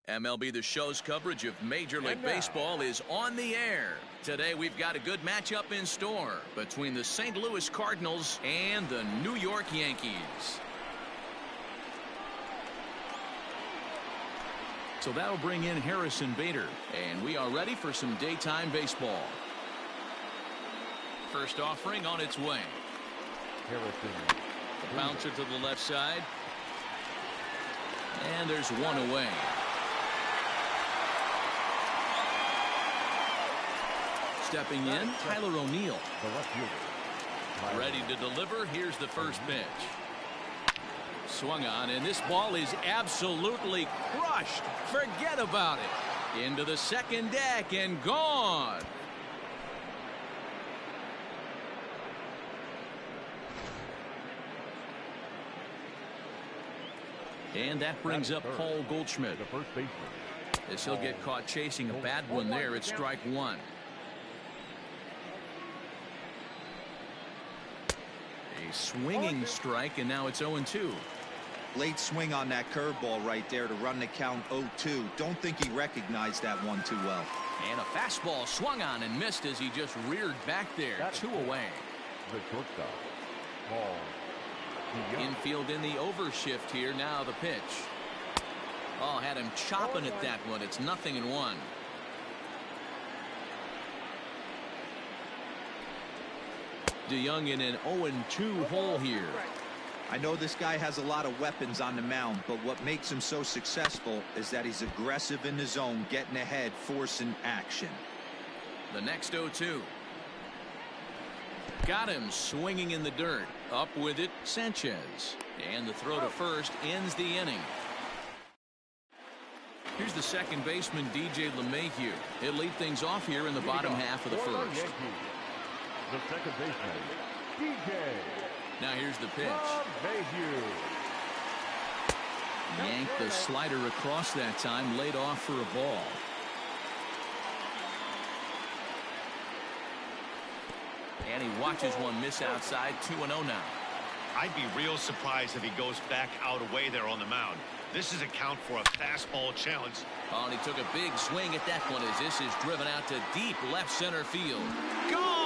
MLB The Show's coverage of Major League Baseball is on the air. Today we've got a good matchup in store between the St. Louis Cardinals and the New York Yankees. So that'll bring in Harrison Bader, and we are ready for some daytime baseball. First offering on its way. Harrison. The bouncer to the left side. And there's one away. Stepping in, Tyler O'Neill. Ready to deliver. Here's the first pitch. Swung on, and this ball is absolutely crushed. Forget about it. Into the second deck and gone. And that brings up Paul Goldschmidt. The first baseman. As he'll get caught chasing a bad one there, it's strike one. A swinging strike, and now it's 0-2. Late swing on that curveball right there to run the count 0-2. Don't think he recognized that one too well. And a fastball swung on and missed as he just reared back there. 2 away. The shortstop, Paul. Infield in the overshift here. Now the pitch. Oh, had him chopping at that one. It's 0-1. DeYoung in an 0-2 hole here. I know this guy has a lot of weapons on the mound, but what makes him so successful is that he's aggressive in the zone, getting ahead, forcing action. The next 0-2. Got him swinging in the dirt. Up with it, Sanchez. And the throw to first ends the inning. Here's the second baseman, DJ LeMahieu. He'll lead things off here in the bottom half of the first. The second baseman, DJ. Now here's the pitch. LeMahieu. Yanked the slider across that time, laid off for a ball. And he watches one miss outside. 2-0 now. I'd be real surprised if he goes back out away there on the mound. This is a count for a fastball challenge. Oh, and he took a big swing at that one as this is driven out to deep left center field. Gone!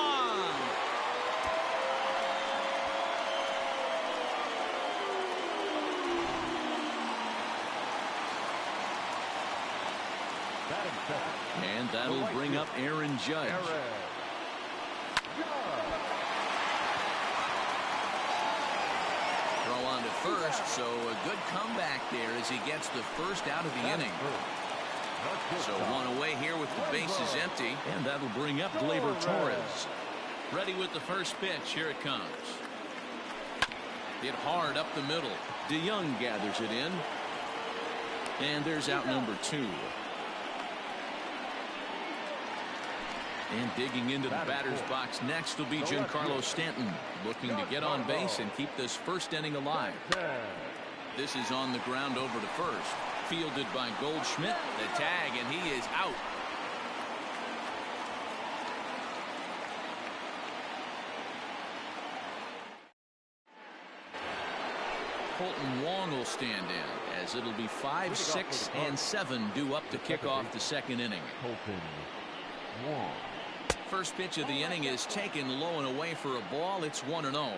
And that'll bring up Aaron Judge. Throw on to first, so a good comeback there as he gets the first out of the inning. So one away here with the bases empty, and that'll bring up Gleyber Torres. Ready with the first pitch. Here it comes. Hit hard up the middle. DeYoung gathers it in. And there's out number 2. And digging into the batter's box next will be Giancarlo Stanton, looking to get on base and keep this first inning alive. This is on the ground over to first. Fielded by Goldschmidt. The tag, and he is out. Colton Wong will stand in, as it'll be 5, 6, and 7 due up to kick off the second inning. Colton Wong. First pitch of the inning is taken low and away for a ball. It's 1-0.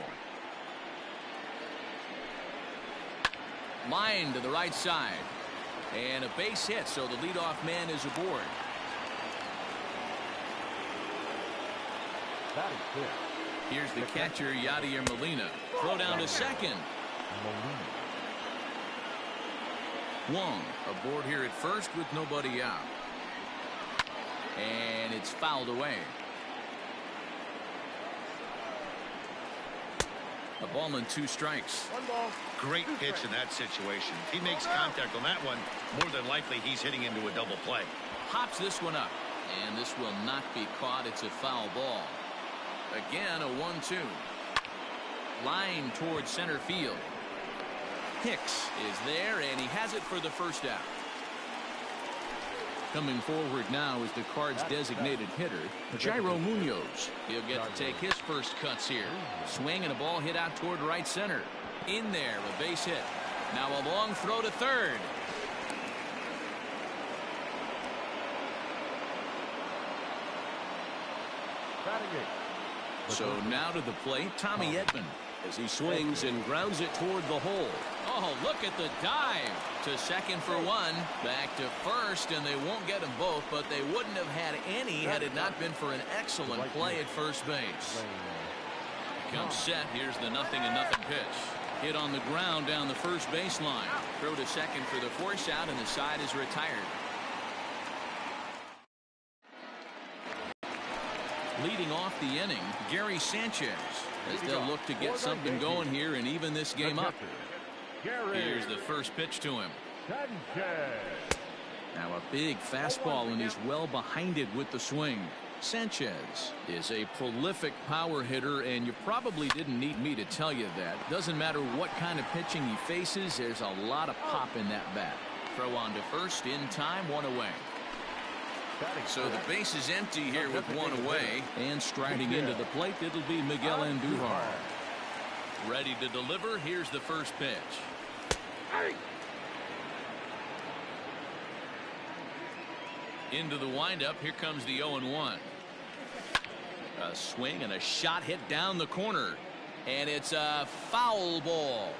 Line to the right side. And a base hit, so the leadoff man is aboard. Here's the catcher, Yadier Molina. Throw down to second. Wong aboard here at first with nobody out. And it's fouled away. A ball and 2 strikes. Great pitch in that situation. If he makes contact on that one, more than likely he's hitting into a double play. Pops this one up. And this will not be caught. It's a foul ball. Again, a 1-2. Line towards center field. Hicks is there, and he has it for the first out. Coming forward now is the Cards' designated hitter, Jairo Munoz. He'll get to take his first cuts here. Swing and a ball hit out toward right center. In there, a base hit. Now a long throw to third. Batting it. So now to the plate, Tommy Edman. As he swings and grounds it toward the hole. Oh, look at the dive. To second for one. Back to first, and they won't get them both, but they wouldn't have had any had it not been for an excellent play at first base. Comes set. Here's the 0-0 pitch. Hit on the ground down the first baseline. Throw to second for the force out, and the side is retired. Leading off the inning, Gary Sanchez, as they'll look to get something going here and even this game up. Here's the first pitch to him. Now a big fastball, and he's well behind it with the swing. Sanchez is a prolific power hitter, and you probably didn't need me to tell you that. Doesn't matter what kind of pitching he faces, there's a lot of pop in that bat. Throw on to first in time, one away. So the base is empty here with one away, and striding into the plate, it'll be Miguel Andujar. Ready to deliver. Here's the first pitch. Into the windup. Here comes the 0-1. A swing and a shot hit down the corner, and it's a foul ball.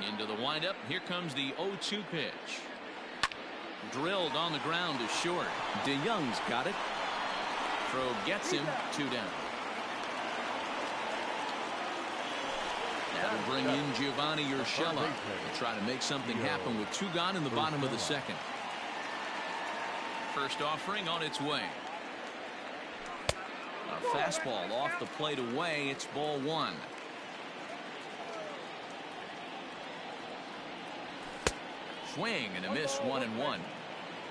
Into the windup. Here comes the 0-2 pitch. Drilled on the ground to short. DeYoung's got it. Throw gets him, 2 down. That'll bring in Giovanni Urshela to try to make something happen with 2 gone in the bottom of the second. First offering on its way. A fastball off the plate away. It's ball 1. Swing and a miss, 1-1.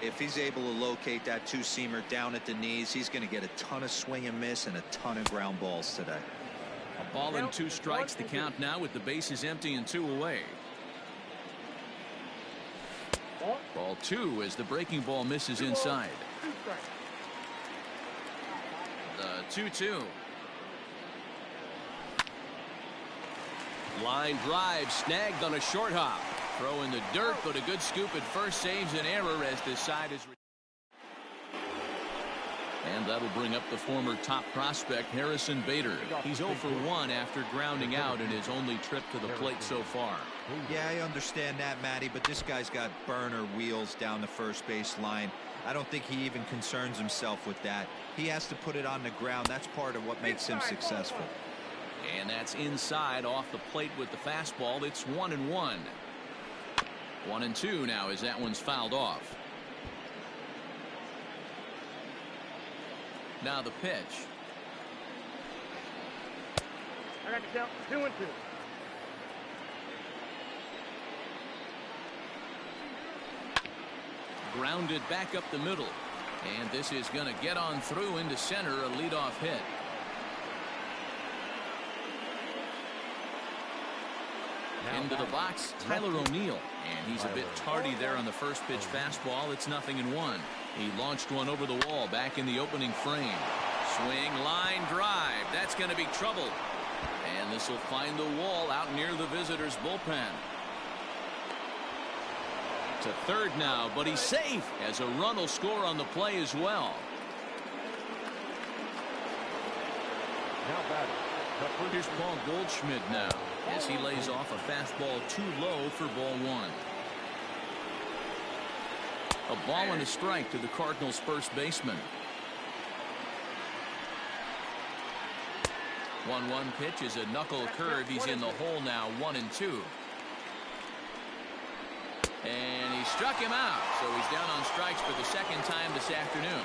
If he's able to locate that two-seamer down at the knees, he's going to get a ton of swing and miss and a ton of ground balls today. A ball and 2 strikes the count now with the bases empty and 2 away. Ball 2 as the breaking ball misses inside. The 2-2. Line drive snagged on a short hop. Throw in the dirt, but a good scoop at first saves an error as this side is. And that'll bring up the former top prospect Harrison Bader. He's 0 for 1 after grounding out in his only trip to the plate so far. Yeah, I understand that, Matty, but this guy's got burner wheels down the first base line. I don't think he even concerns himself with that. He has to put it on the ground. That's part of what makes him successful. And that's inside off the plate with the fastball. It's 1-1. 1-2 now as that one's fouled off. Now the pitch. I got to count 2-2. Grounded back up the middle. And this is going to get on through into center, a leadoff hit. Into the box, Tyler O'Neill, and he's a bit tardy there on the first pitch fastball. It's 0-1. He launched one over the wall back in the opening frame. Swing, line drive. That's going to be trouble. And this will find the wall out near the visitors' bullpen. To third now, but he's safe as a run will score on the play as well. Now batting. Here's Paul Goldschmidt now as he lays off a fastball too low for ball 1. A ball and a strike to the Cardinals' first baseman. 1-1 pitch is a knuckle curve. He's in the hole now, 1-2. And he struck him out, so he's down on strikes for the second time this afternoon.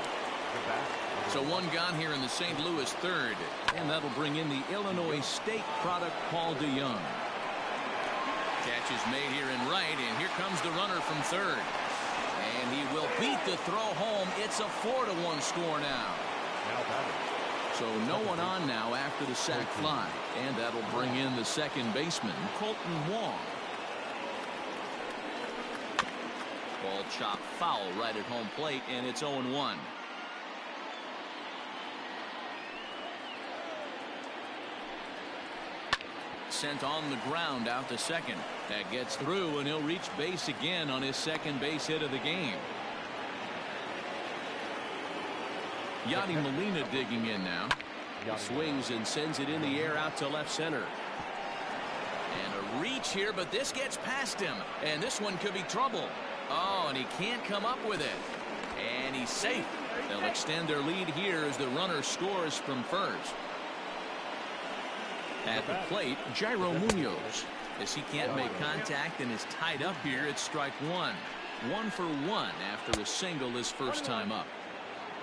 So 1 gone here in the St. Louis third, and that'll bring in the Illinois State product Paul DeYoung. Catch is made here in right, and here comes the runner from third. And he will beat the throw home. It's a 4-1 score now. So no one on now after the sac fly, and that'll bring in the second baseman, Colton Wong. Ball chopped foul right at home plate, and it's 0-1. Sent on the ground out to second. That gets through, and he'll reach base again on his second base hit of the game. Yadi Molina digging in now. He swings and sends it in the air out to left center. And a reach here, but this gets past him. And this one could be trouble. Oh, and he can't come up with it. And he's safe. They'll extend their lead here as the runner scores from first. At the plate, Jairo Munoz. As he can't make contact and is tied up here, it's strike one. 1 for 1 after a single his first time up.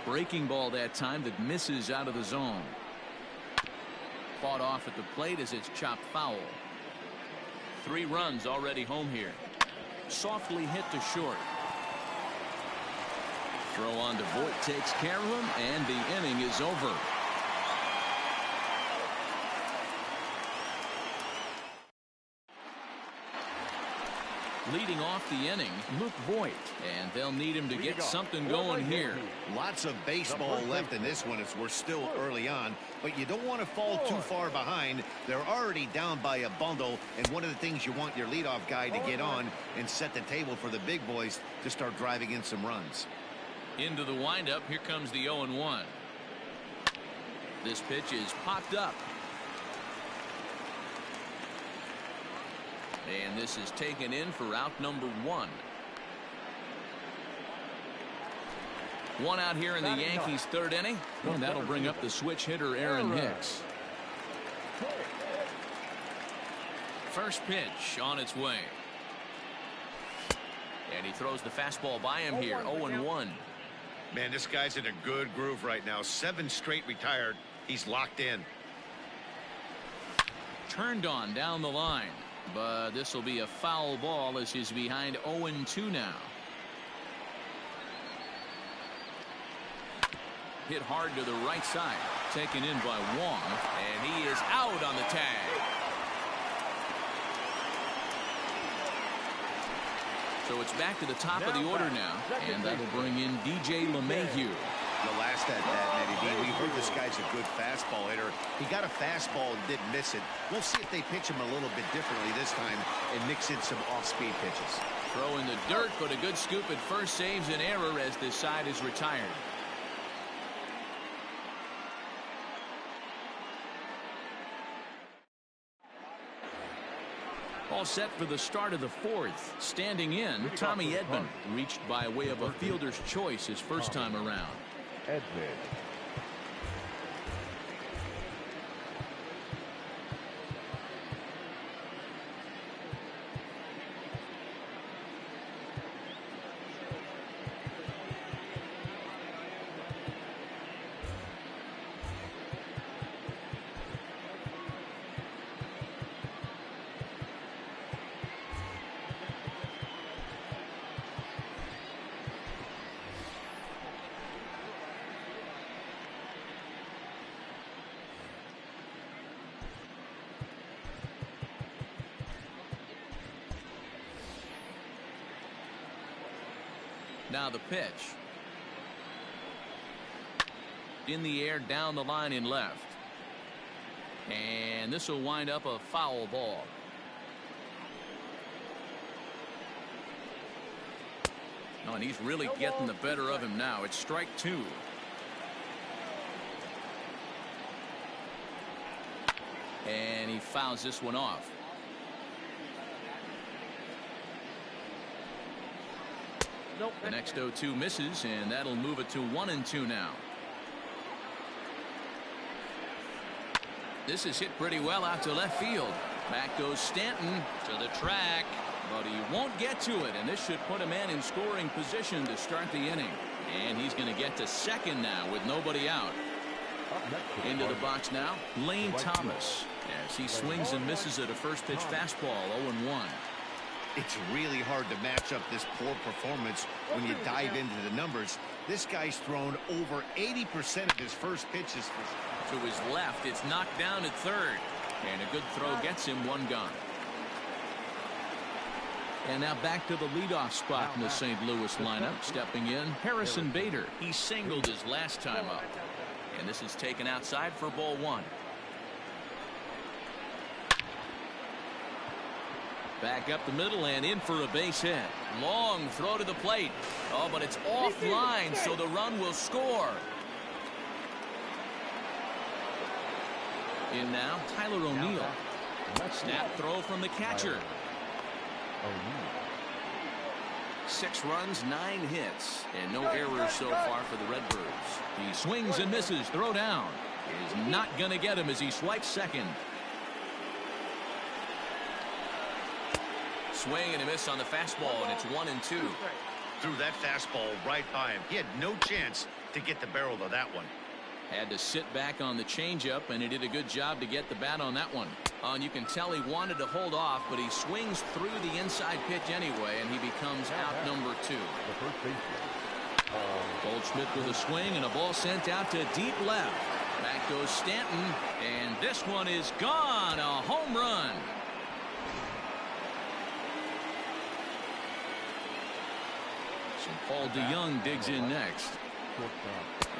Breaking ball that time that misses out of the zone. Fought off at the plate as it's chopped foul. 3 runs already home here. Softly hit to short. Throw on to Voit takes care of him, and the inning is over. Leading off the inning, Luke Voit, and they'll need him to get something going here. Lots of baseball left in this one as we're still early on, but you don't want to fall too far behind. They're already down by a bundle, and one of the things you want your leadoff guy to get on and set the table for the big boys to start driving in some runs. Into the windup, here comes the 0-1. This pitch is popped up. And this is taken in for out number 1. 1 out here in the Yankees' 3rd inning. And that'll bring up the switch hitter Aaron Hicks. First pitch on its way. And he throws the fastball by him here. 0-1. Man, this guy's in a good groove right now. 7 straight retired. He's locked in. Turned on down the line. But this will be a foul ball as he's behind 0-2 now. Hit hard to the right side. Taken in by Wong. And he is out on the tag. So it's back to the top of the order now. And that'll bring in DJ LeMahieu. The last at that, Eddie D. We heard this guy's a good fastball hitter. He got a fastball and didn't miss it. We'll see if they pitch him a little bit differently this time and mix in some off-speed pitches. Throw in the dirt, but a good scoop at first saves an error as this side is retired. All set for the start of the 4th. Standing in, Tommy Edman, reached by way of a fielder's choice his first time around. Edman. Now the pitch. In the air, down the line in left. And this will wind up a foul ball. Oh, and he's really getting the better of him now. It's strike 2. And he fouls this one off. The next 0-2 misses, and that'll move it to 1-2 now. This is hit pretty well out to left field. Back goes Stanton to the track, but he won't get to it, and this should put a man in scoring position to start the inning. And he's going to get to second now with nobody out. Into the box now, Lane Thomas, as he swings and misses at a first pitch fastball. 0-1. It's really hard to match up this poor performance when you dive into the numbers. This guy's thrown over 80% of his first pitches. To his left, it's knocked down at third. And a good throw gets him 1 gone. And now back to the leadoff spot in the St. Louis lineup. Stepping in, Harrison Bader. He singled his last time up. And this is taken outside for ball 1. Back up the middle and in for a base hit. Long throw to the plate. Oh, but it's offline, so the run will score. In now, Tyler O'Neill. Snap throw from the catcher. 6 runs, 9 hits, and no errors so far for the Redbirds. He swings and misses. Throw down is not going to get him as he swipes second. Swing and a miss on the fastball, and it's 1-2. Threw that fastball right by him. He had no chance to get the barrel of that one. Had to sit back on the changeup, and he did a good job to get the bat on that one. And you can tell he wanted to hold off, but he swings through the inside pitch anyway, and he becomes out number 2. Goldschmidt with a swing and a ball sent out to deep left. Back goes Stanton, and this one is gone. A home run. So Paul DeYoung digs in next,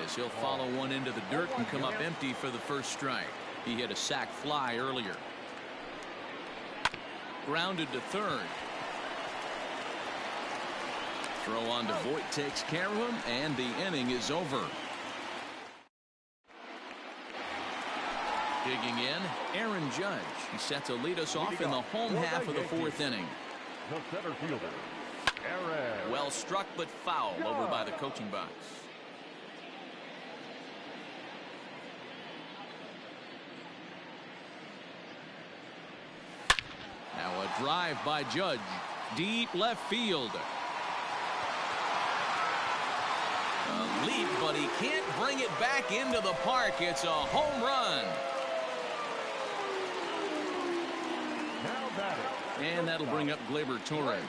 as he'll follow one into the dirt and come up empty for the first strike. He hit a sac fly earlier. Grounded to third. Throw on to Voit takes care of him, and the inning is over. Digging in, Aaron Judge. He's set to lead us off in the home half of the 4th inning. The center fielder, Aaron. Well struck but foul over by the coaching box. Now a drive by Judge. Deep left field. A leap, but he can't bring it back into the park. It's a home run. Now batting. And that'll bring up Gleyber Torres.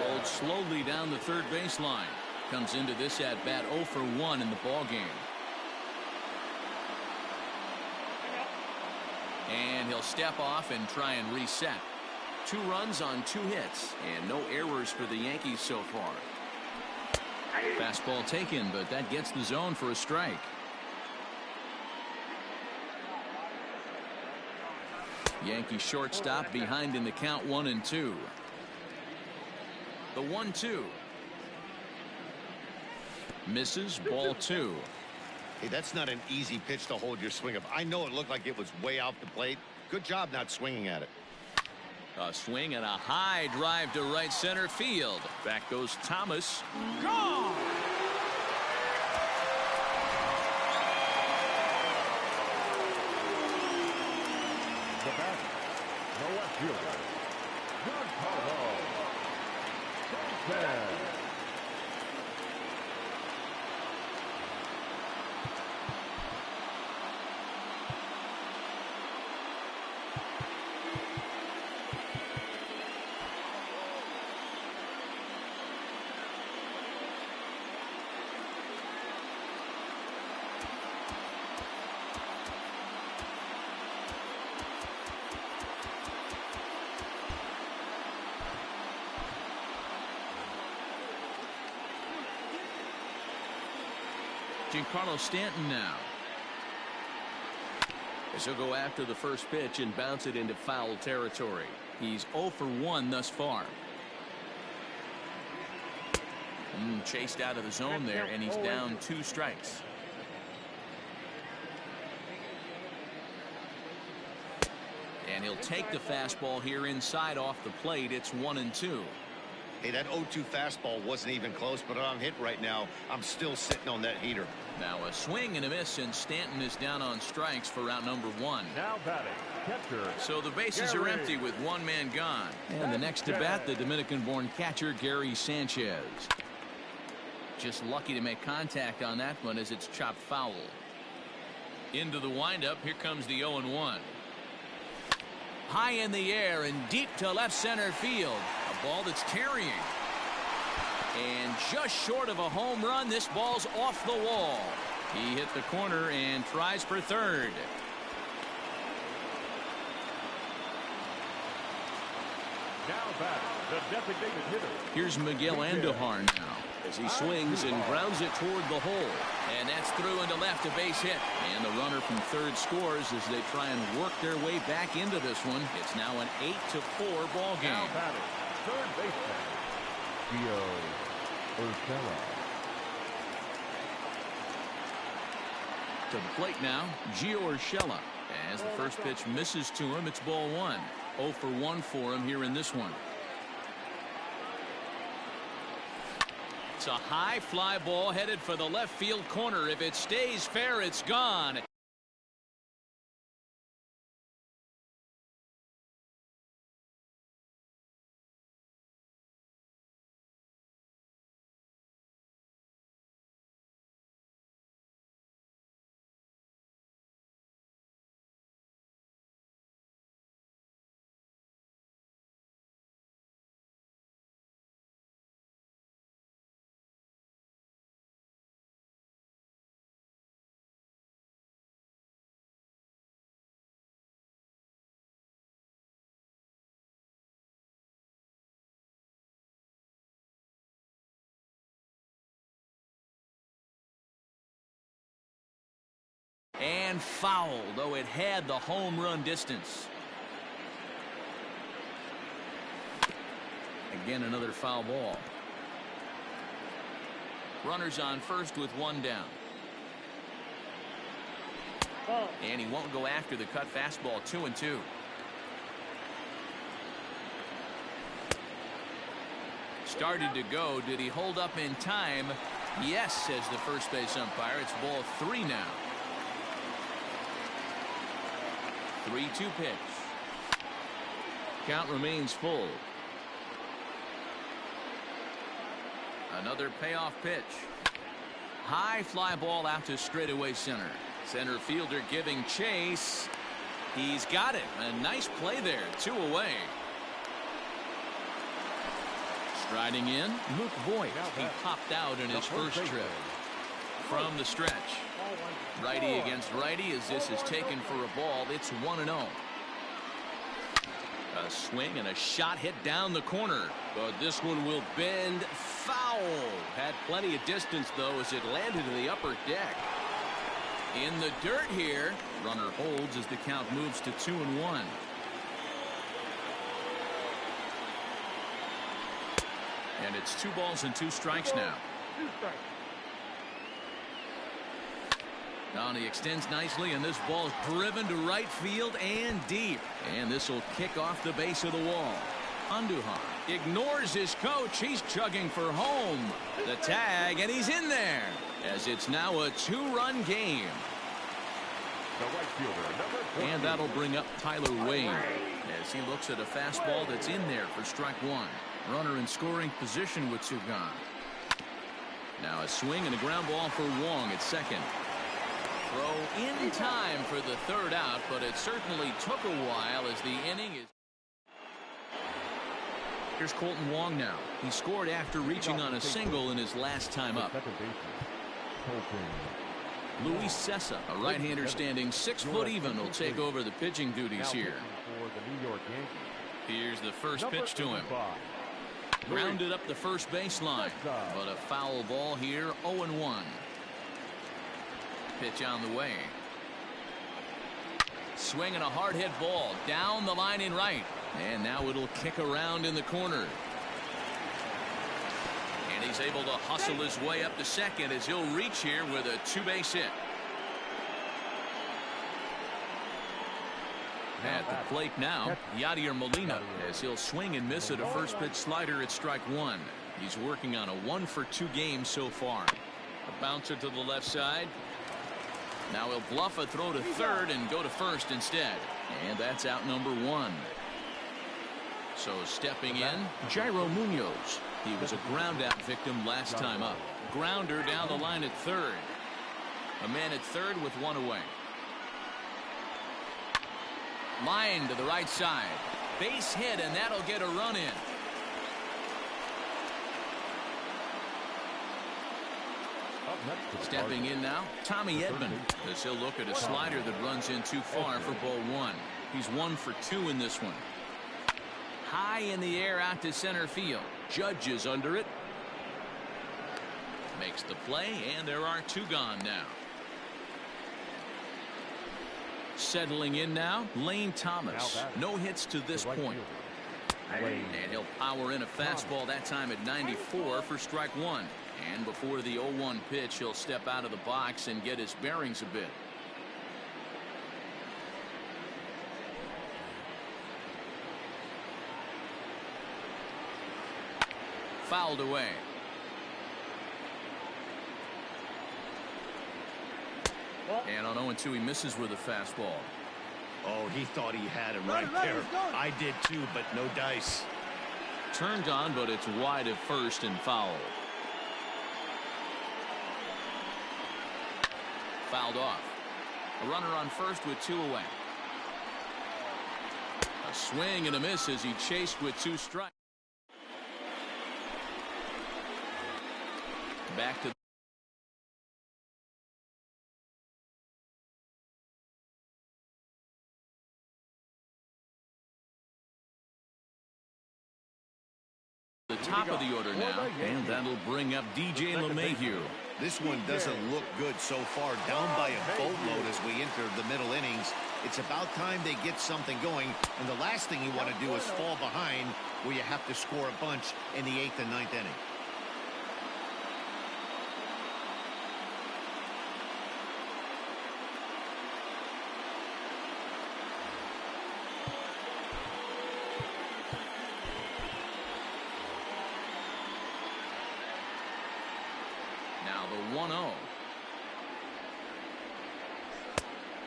Rolled slowly down the third baseline. Comes into this at bat 0 for 1 in the ball game. And he'll step off and try and reset. 2 runs on 2 hits, and no errors for the Yankees so far. Fastball taken, but that gets the zone for a strike. Yankee shortstop behind in the count 1-2. The 1-2. Misses, ball 2. Hey, that's not an easy pitch to hold your swing of. I know it looked like it was way off the plate. Good job not swinging at it. A swing and a high drive to right center field. Back goes Thomas. Gone! The batter, the left fielder, Giancarlo Stanton. Giancarlo Stanton now. As he'll go after the first pitch and bounce it into foul territory. He's 0 for 1 thus far. Chased out of the zone there, and he's down 2 strikes. And he'll take the fastball here inside off the plate. It's 1-2. Hey, that 0-2 fastball wasn't even close, but on hit right now, I'm still sitting on that heater. Now a swing and a miss, and Stanton is down on strikes for out number 1. Now batting, catcher. So the bases are empty with 1 man gone. And the next to bat, the Dominican-born catcher, Gary Sanchez. Just lucky to make contact on that one as it's chopped foul. Into the windup, here comes the 0-1. High in the air and deep to left center field. A ball that's carrying. And just short of a home run, this ball's off the wall. He hit the corner and tries for third. Now back, the designated hitter. Here's Miguel Andujar now as he swings and grounds it toward the hole. And that's through into left, a base hit. And the runner from third scores as they try and work their way back into this one. It's now an 8-4 ball game. Now batting, third baseman, Gio Urshela. To the plate now, Gio Urshela. As the first pitch misses to him, it's ball one. 0 for 1 for him here in this one. It's a high fly ball headed for the left field corner. If it stays fair, it's gone. And foul, though it had the home run distance. Again, another foul ball. Runners on first with one down. And he won't go after the cut fastball. 2-2. Started to go. Did he hold up in time? Yes, says the first base umpire. It's ball 3 now. 3-2 pitch. Count remains full. Another payoff pitch. High fly ball out to straightaway center. Center fielder giving chase. He's got it. A nice play there. 2 away. Striding in, Luke Voigt. He popped out in his first trip. From the stretch. Righty against righty as this is taken for a ball. It's 1-0. A swing and a shot hit down the corner. But this one will bend foul. Had plenty of distance, though, as it landed in the upper deck. In the dirt here. Runner holds as the count moves to 2-1. And it's 2 balls and 2 strikes now. Now he extends nicely, and this ball is driven to right field and deep. And this will kick off the base of the wall. Andujar ignores his coach. He's chugging for home. The tag, and he's in there. As it's now a 2-run game. The right fielder, and that'll bring up Tyler Wade as he looks at a fastball that's in there for strike 1. Runner in scoring position with 2 gone. Now a swing and a ground ball for Wong at second. Throw in time for the 3rd out, but it certainly took a while as the inning is. Here's Colton Wong now. He scored after reaching on a single in his last time up. Luis Cessa, a right-hander standing 6 foot even, will take over the pitching duties here. Here's the first pitch to him. Grounded up the first baseline, but a foul ball here. 0-1. Pitch on the way. Swing and a hard hit ball down the line in right, and now it'll kick around in the corner. And he's able to hustle his way up to second as he'll reach here with a 2-base hit. At the plate now, Yadier Molina, as he'll swing and miss at a first pitch slider at strike 1. He's working on a 1-for-2 game so far. A bouncer to the left side. Now he'll bluff a throw to third and go to first instead. And that's out number 1. So stepping in, Jairo Munoz. He was a ground out victim last time up. Grounder down the line at third. A man at third with 1 away. Line to the right side. Base hit, and that'll get a run in. Stepping in now, Tommy Edman, as he'll look at a slider that runs in too far for ball 1. He's 1 for 2 in this one. High in the air out to center field. Judge is under it. Makes the play, and there are 2 gone now. Settling in now, Lane Thomas. No hits to this point. And he'll power in a fastball that time at 94 for strike 1. And before the 0-1 pitch, he'll step out of the box and get his bearings a bit. fouled away. And on 0-2, he misses with a fastball. Oh, he thought he had him right there. I did too, but no dice. Turned on, but it's wide at first and foul. Fouled off. A runner on first with 2 away. A swing and a miss as he chased with 2 strikes. Back to the top of the order now, and that'll bring up DJ LeMahieu. This one doesn't look good so far. Down by a boatload as we enter the middle innings. It's about time they get something going, and the last thing you want to do is fall behind where you have to score a bunch in the 8th and 9th inning. Now the 1-0.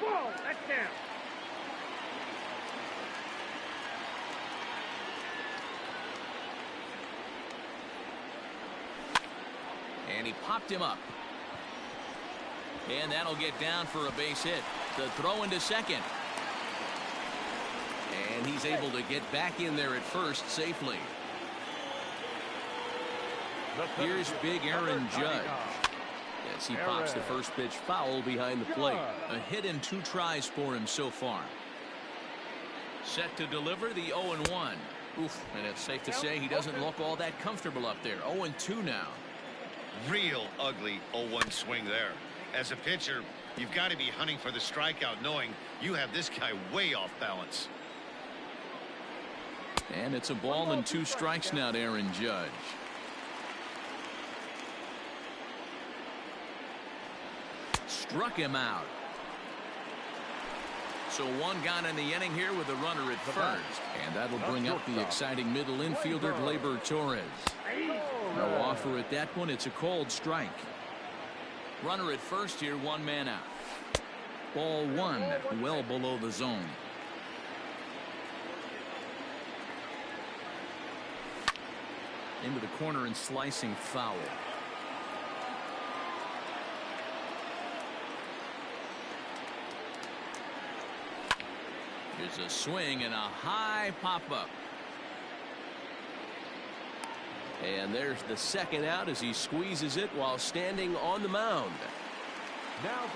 Whoa, that's down. And he popped him up. And that'll get down for a base hit. The throw into second. And he's able to get back in there at first safely. Here's big Aaron Judge. As he pops the first pitch foul behind the plate. A hit in 2 tries for him so far. Set to deliver the 0-1. Oof, and it's safe to say he doesn't look all that comfortable up there. 0-2 now. Real ugly 0-1 swing there. As a pitcher, you've got to be hunting for the strikeout, knowing you have this guy way off balance. And it's a ball and 2 strikes now to Aaron Judge. Struck him out. So 1 gone in the inning here with a runner at first. And that'll bring up the exciting middle infielder, Gleyber Torres. No offer at that one. It's a cold strike. Runner at first here, 1 man out. Ball 1, well below the zone. Into the corner and slicing foul. Here's a swing and a high pop-up. And there's the second out as he squeezes it while standing on the mound.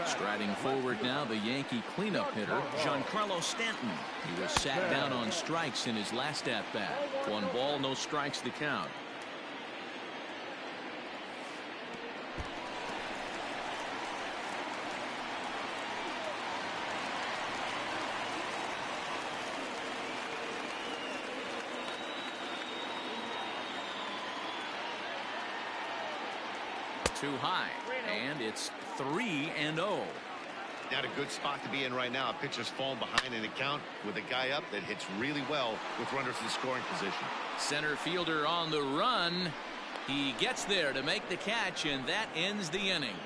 Striding forward now, the Yankee cleanup hitter, Giancarlo Stanton. He was sat down on strikes in his last at-bat. 1 ball, no strikes to count. Too high, and it's 3-0. Not a good spot to be in right now. A pitcher's falling behind in the count with a guy up that hits really well with runners in scoring position. Center fielder on the run. He gets there to make the catch, and that ends the inning.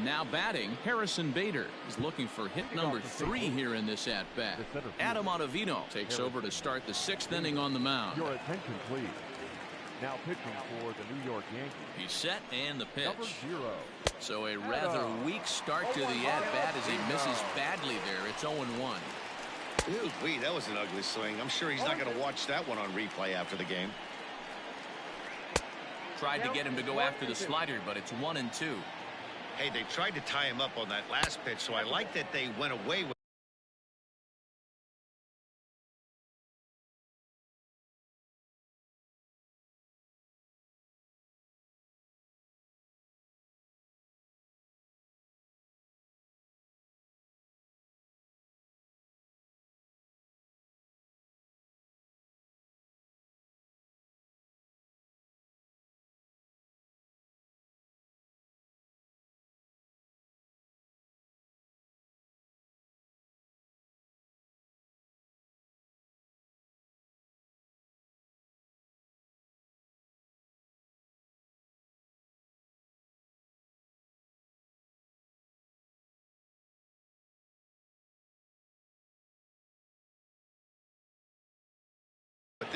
Now batting, Harrison Bader is looking for hit number 3 here in this at-bat. Adam Ottavino takes over to start the 6th inning on the mound. Your attention, please. Now pitching for the New York Yankees. He's set and the pitch. Number 0. So a rather weak start to the at-bat as he misses badly there. It's 0-1. Ooh, that was an ugly swing. I'm sure he's not going to watch that one on replay after the game. Tried to get him to go after the slider, but it's 1-2. Hey, they tried to tie him up on that last pitch, so I like that they went away with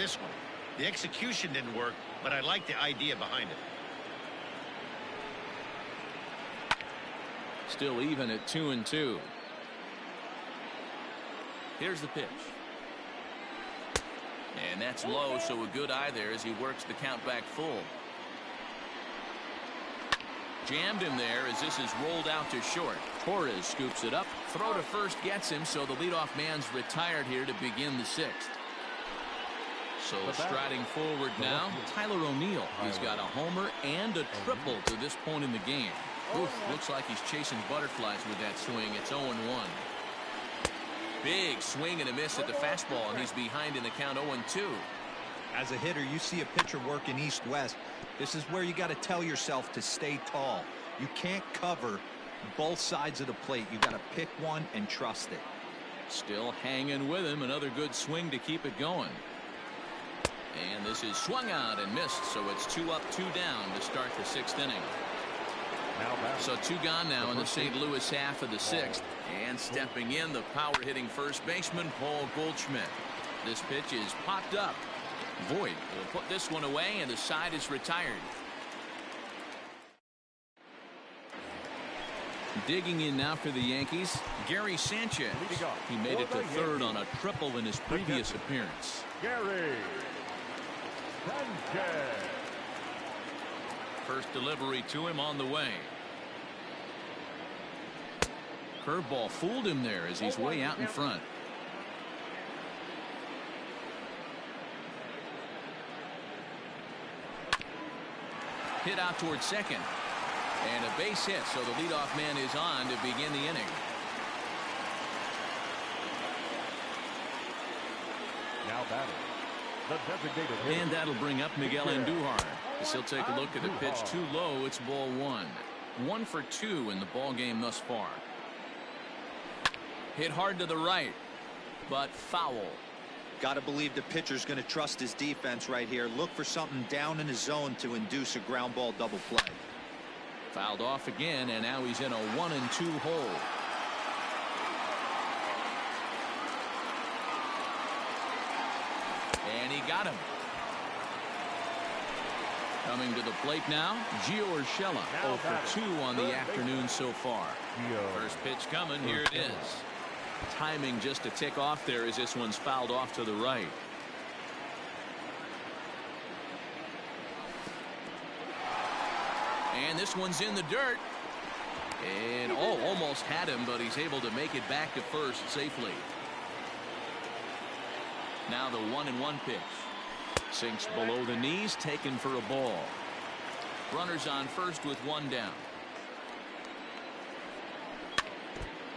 this one. The execution didn't work, but I like the idea behind it. Still even at 2-2. Here's the pitch. And that's low, so a good eye there as he works the count back full. Jammed him there as this is rolled out to short. Torres scoops it up. Throw to first gets him, so the leadoff man's retired here to begin the sixth. So striding forward now, Tyler O'Neill. He's got a homer and a triple to this point in the game. Oof, looks like he's chasing butterflies with that swing. It's 0-1. Big swing and a miss at the fastball, and he's behind in the count 0-2. As a hitter, you see a pitcher working east-west. This is where you got to tell yourself to stay tall. You can't cover both sides of the plate. You got to pick one and trust it. Still hanging with him. Another good swing to keep it going. And this is swung out and missed, so it's 2 up, 2 down to start the sixth inning. So 2 gone now in the St. Louis half of the sixth. And stepping in, the power-hitting first baseman, Paul Goldschmidt. This pitch is popped up. Voit will put this one away, and the side is retired. Digging in now for the Yankees, Gary Sanchez. He made it to third on a triple in his previous appearance. Gary Sanchez. First delivery to him on the way. Curveball fooled him there as he's way out in front. Hit out towards second. And a base hit, so the leadoff man is on to begin the inning. Now batting, the designated hitter. And that'll bring up Miguel Andujar. As he'll take a look at the pitch too low. It's ball 1. 1 for 2 in the ball game thus far. Hit hard to the right, but foul. Got to believe the pitcher's going to trust his defense right here. Look for something down in his zone to induce a ground ball double play. Fouled off again, and now he's in a 1-2 hole. And he got him. Coming to the plate now, Gio Urshela. 0 for 2 on the afternoon so far. First pitch coming. Here it is. Timing just a tick off there as this one's fouled off to the right. And this one's in the dirt. And almost had him, but he's able to make it back to first safely. Now the 1-1 pitch. Sinks below the knees, taken for a ball. Runners on first with 1 down.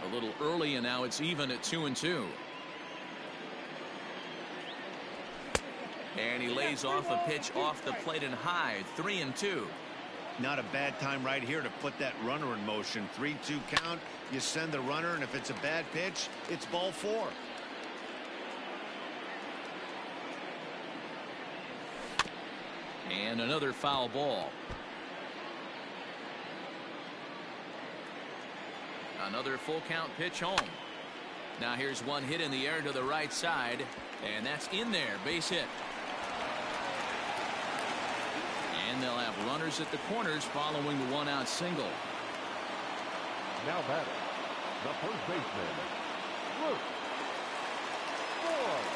A little early, and now it's even at 2-2. And he lays off a pitch off the plate and high. 3-2. Not a bad time right here to put that runner in motion. 3-2 count. You send the runner, and if it's a bad pitch, it's ball 4. And another foul ball. Another full count pitch home. Now here's one hit in the air to the right side, and that's in there. Base hit. And they'll have runners at the corners following the 1-out single. Now batting, the first baseman, Luke Ford.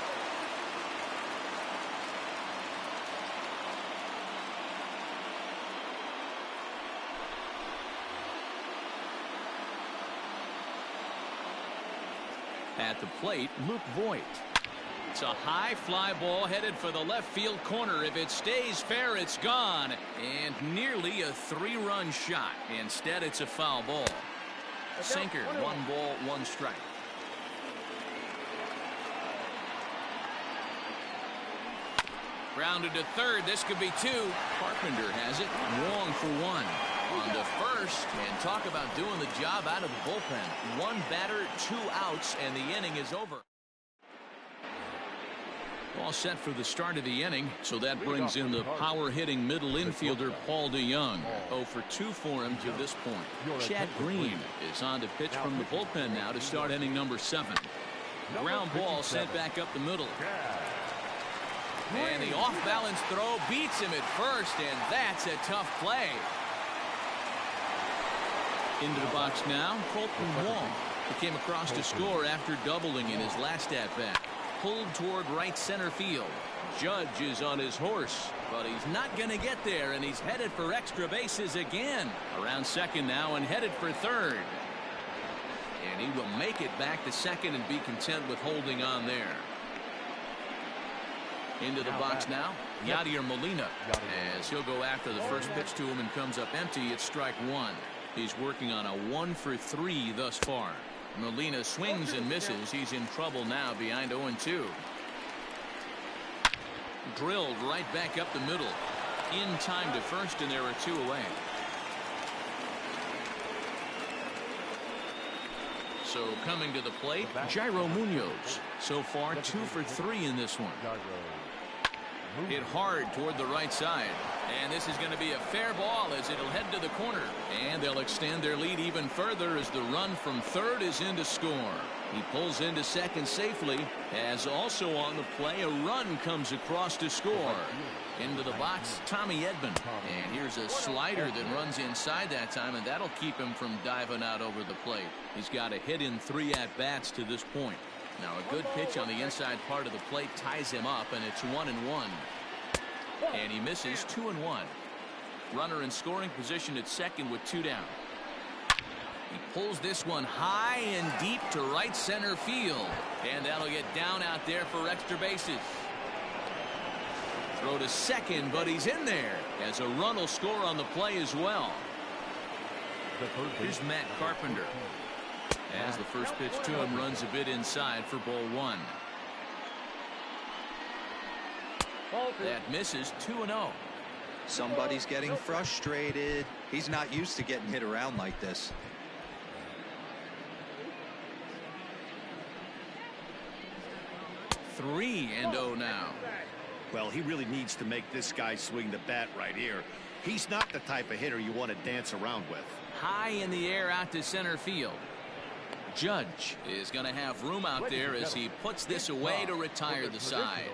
At the plate, Luke Voit. It's a high fly ball headed for the left field corner. If it stays fair, it's gone. And nearly a 3-run shot. Instead, it's a foul ball. Sinker, 1 ball, 1 strike. Grounded to third. This could be 2. Carpenter has it. Wong for 1. On to first, and talk about doing the job out of the bullpen. 1 batter, 2 outs, and the inning is over. All set for the start of the inning, so that brings in the power-hitting middle infielder Paul DeYoung. 0 for 2 for him to this point. Chad Green is on to pitch from the bullpen now to start inning number 7. Ground ball sent back up the middle. And the off-balance throw beats him at first, and that's a tough play. Into the box now, Colton Wong, who came across to score after doubling in his last at-bat. Pulled toward right center field. Judge is on his horse, but he's not going to get there, and he's headed for extra bases again. Around second now and headed for third. And he will make it back to second and be content with holding on there. Into the box now, Yadier Molina, as he'll go after the first pitch to him and comes up empty. It's strike one. He's working on a 1-for-3 thus far. Molina swings and misses. He's in trouble now behind 0-2. Drilled right back up the middle. In time to first, and there are two away. So coming to the plate, Jairo Munoz. So far 2-for-3 in this one. Hit hard toward the right side. And this is going to be a fair ball as it'll head to the corner. And they'll extend their lead even further as the run from third is in to score. He pulls into second safely, as also on the play a run comes across to score. Into the box, Tommy Edman. And here's a slider that runs inside that time, and that'll keep him from diving out over the plate. He's got a hit in 3 at-bats to this point. Now a good pitch on the inside part of the plate ties him up, and it's 1-1. And he misses 2-1. Runner in scoring position at second with 2 down. He pulls this one high and deep to right center field. And that'll get down out there for extra bases. Throw to second, but he's in there as a run will score on the play as well. Here's Matt Carpenter. As the first pitch to him runs a bit inside for ball 1. That misses 2-0. Somebody's getting frustrated. He's not used to getting hit around like this. Three and 0 now. Well, he really needs to make this guy swing the bat right here. He's not the type of hitter you want to dance around with. High in the air out to center field. Judge is going to have room out there as he puts this away to retire the side.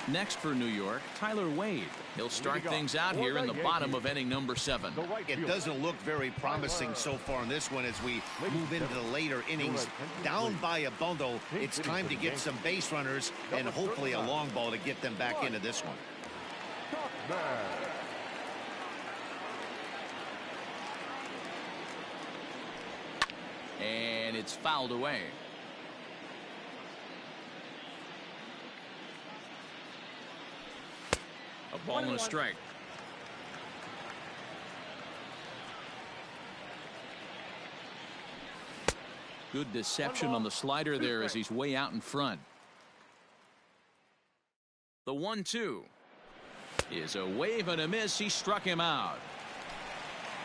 Next for New York, Tyler Wade. He'll start things out here in the bottom of inning number 7. It doesn't look very promising so far in this one as we move into the later innings. Down by a bundle, it's time to get some base runners and hopefully a long ball to get them back into this one. And it's fouled away. A ball and a strike. Good deception on the slider there as he's way out in front. The 1-2 is a wave and a miss. He struck him out.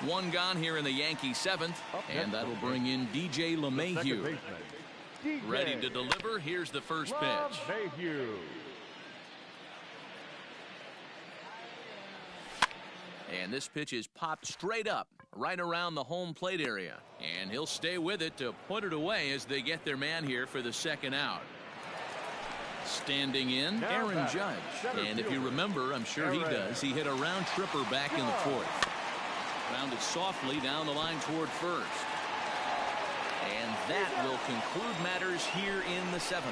One gone here in the Yankee 7th, and that'll bring in DJ LeMahieu. Ready to deliver. Here's the first pitch. And this pitch is popped straight up, right around the home plate area. And he'll stay with it to put it away as they get their man here for the second out. Standing in, Aaron Judge. And if you remember, I'm sure he does, he hit a round tripper back in the 4th. Grounded softly down the line toward first. And that will conclude matters here in the 7th.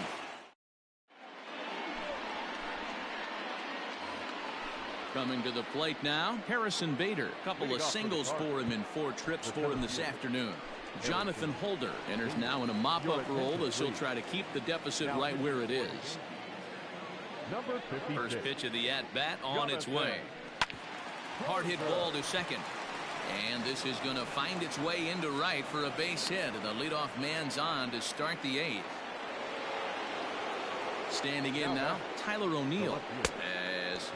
Coming to the plate now, Harrison Bader. A couple of singles for him in 4 trips for him this afternoon. Jonathan Holder enters now in a mop-up role as he'll try to keep the deficit right where it is. First pitch of the at-bat on its way. Hard hit ball to second. And this is going to find its way into right for a base hit. And the leadoff man's on to start the 8th. Standing in now, Tyler O'Neill.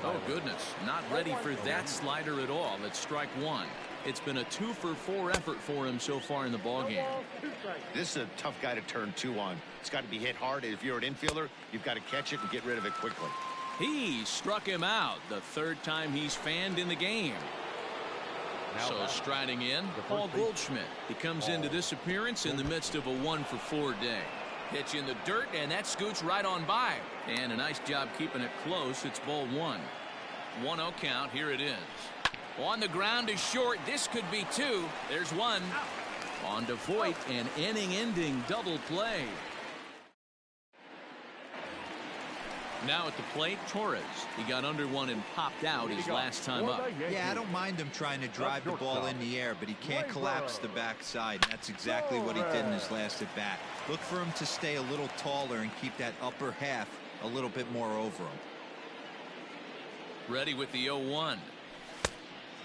Oh goodness, not ready for that slider at all. It's strike 1. It's been a 2-for-4 effort for him so far in the ballgame. This is a tough guy to turn 2 on. It's got to be hit hard. If you're an infielder, you've got to catch it and get rid of it quickly. He struck him out the 3rd time he's fanned in the game. So striding in, Paul Goldschmidt. He comes into this appearance in the midst of a 1-for-4 day. Pitch in the dirt, and that scoots right on by. And a nice job keeping it close. It's ball one. 1-0 count. Here it is. On the ground is short. This could be two. There's one. On to Voit, an inning-ending double play. Now at the plate, Torres. He got under one and popped out his last time up. Yeah, I don't mind him trying to drive the ball in the air, but he can't collapse the backside. And that's exactly what he did in his last at bat. Look for him to stay a little taller and keep that upper half a little bit more over him. Ready with the 0-1.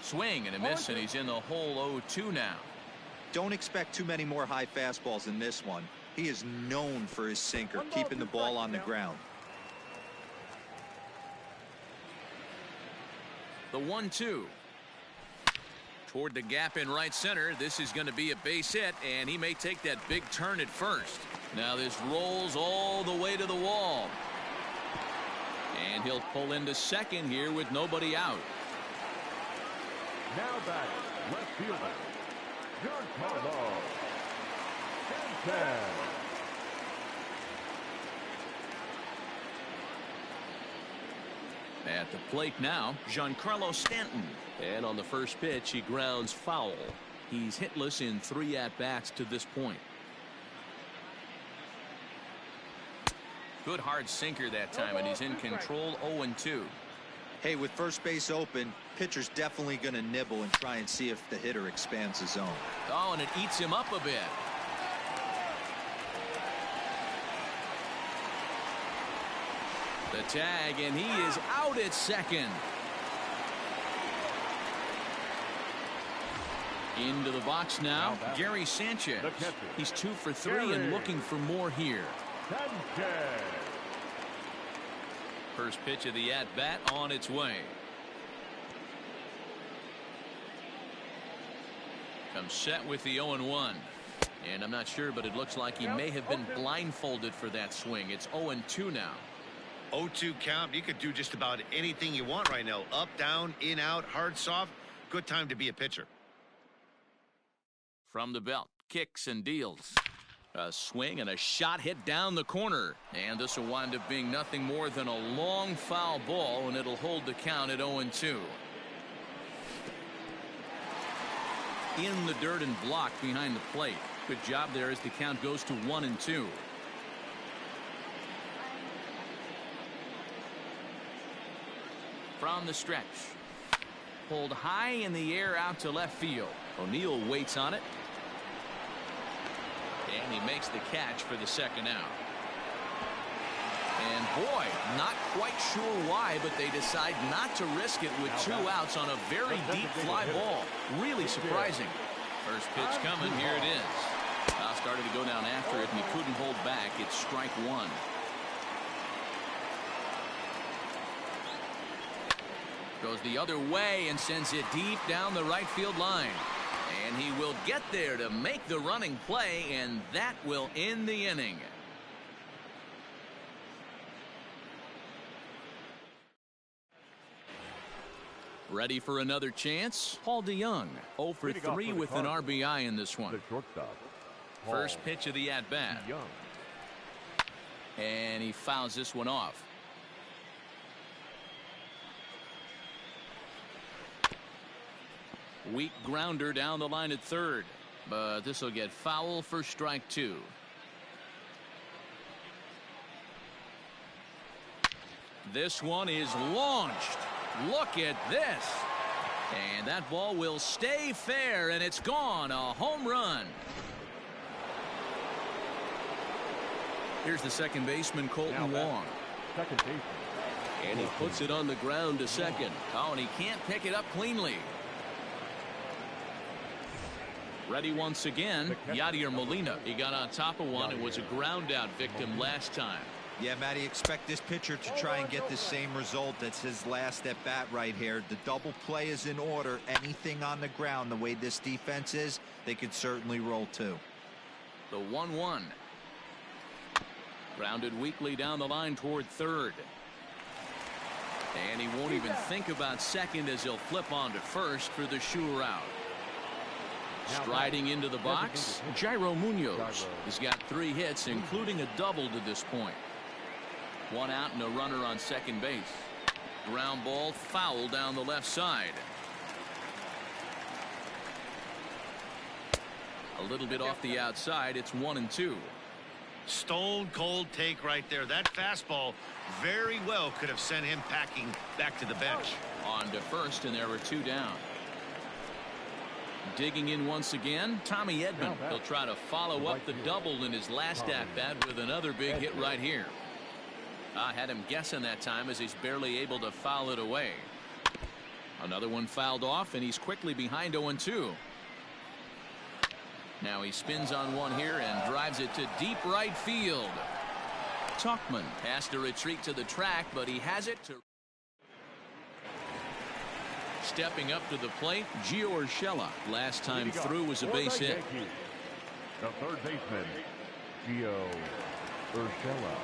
Swing and a miss, and he's in the hole 0-2 now. Don't expect too many more high fastballs in this one. He is known for his sinker, keeping the ball on the ground. The 1-2. Toward the gap in right center. This is going to be a base hit, and he may take that big turn at first. Now this rolls all the way to the wall. And he'll pull into second here with nobody out. Now batting, left fielder, Giancarlo Stanton. At the plate now, Giancarlo Stanton. And on the first pitch, he grounds foul. He's hitless in 3 at-bats to this point. Good hard sinker that time, and he's in control. 0-2. Hey, with first base open, pitcher's definitely going to nibble and try and see if the hitter expands his zone. Oh, and it eats him up a bit. The tag, and he is out at second. Into the box now, Gary Sanchez. He's 2 for 3 and looking for more here. First pitch of the at-bat on its way. Comes set with the 0-1. And I'm not sure, but it looks like he may have been blindfolded for that swing. It's 0-2 now. 0-2 count. You could do just about anything you want right now. Up, down, in, out, hard, soft. Good time to be a pitcher. From the belt, kicks and deals. A swing and a shot hit down the corner. And this will wind up being nothing more than a long foul ball, and it'll hold the count at 0-2. In the dirt and blocked behind the plate. Good job there as the count goes to 1-2. From the stretch. Pulled high in the air out to left field. O'Neill waits on it. And he makes the catch for the second out. And boy, not quite sure why, but they decide not to risk it with 2 outs on a very deep fly ball. Really surprising. First pitch coming. Here it is. Now started to go down after it, and he couldn't hold back. It's strike 1. Goes the other way and sends it deep down the right field line. And he will get there to make the running play, and that will end the inning. Ready for another chance? Paul DeYoung, 0 for 3 with an RBI in this one. First pitch of the at-bat. And he fouls this one off. Weak grounder down the line at third, but this will get foul for strike 2. This one is launched. Look at this. And that ball will stay fair, and it's gone. A home run. Here's the second baseman, Colton Wong. Second baseman. And he puts it on the ground to second. Oh, and he can't pick it up cleanly. Ready once again, Yadier Molina. He got on top of one and was a ground out victim last time. Yeah, Matty, expect this pitcher to try and get the same result. That's his last at bat right here. The double play is in order. Anything on the ground, the way this defense is, they could certainly roll 2. The 1-1. Grounded weakly down the line toward third. And he won't even think about second as he'll flip on to first for the sure out. Striding into the box, Jairo Munoz. He's got 3 hits, including a double to this point. 1 out and a runner on second base. Ground ball foul down the left side. A little bit off the outside. It's 1-2. Stone cold take right there. That fastball very well could have sent him packing back to the bench. On to first, and there were 2 down. Digging in once again, Tommy Edman. He'll try to follow up the double in his last at-bat with another big hit right here. I had him guessing that time as he's barely able to foul it away. Another one fouled off, and he's quickly behind 0-2. Now he spins on one here and drives it to deep right field. Tuchman has to retreat to the track, but he has it to. Stepping up to the plate, Gio Urshela. Last time through was a base hit. The third baseman, Gio Urshela.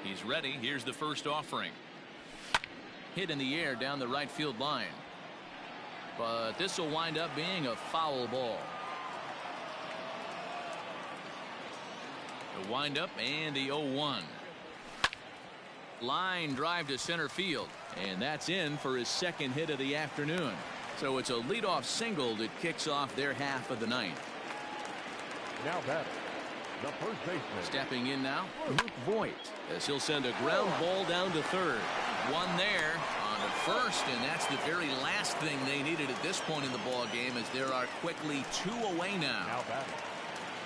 He's ready. Here's the first offering. Hit in the air down the right field line. But this will wind up being a foul ball. The windup and the 0-1. Line drive to center field. And that's in for his second hit of the afternoon. So it's a leadoff single that kicks off their half of the ninth. Now batting, the first baseman. Stepping in now, Luke Voigt, as he'll send a ground ball down to third. One there on to first, and that's the very last thing they needed at this point in the ball game, as there are quickly 2 away now. Now batting,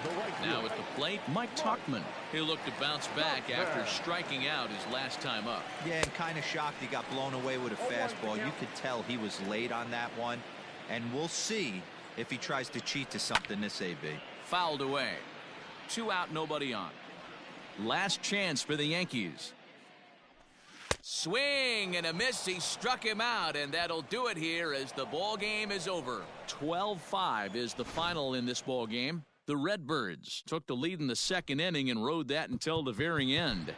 the right Now field. at the plate, Mike Tuchman. He'll look to bounce back after striking out his last time up. Yeah, and kind of shocked he got blown away with a fastball. You could tell he was late on that one, and we'll see if he tries to cheat to something this AB. Fouled away. 2 out, nobody on. Last chance for the Yankees. Swing and a miss. He struck him out, and that'll do it here as the ball game is over. 12-5 is the final in this ball game. The Redbirds took the lead in the second inning and rode that until the very end.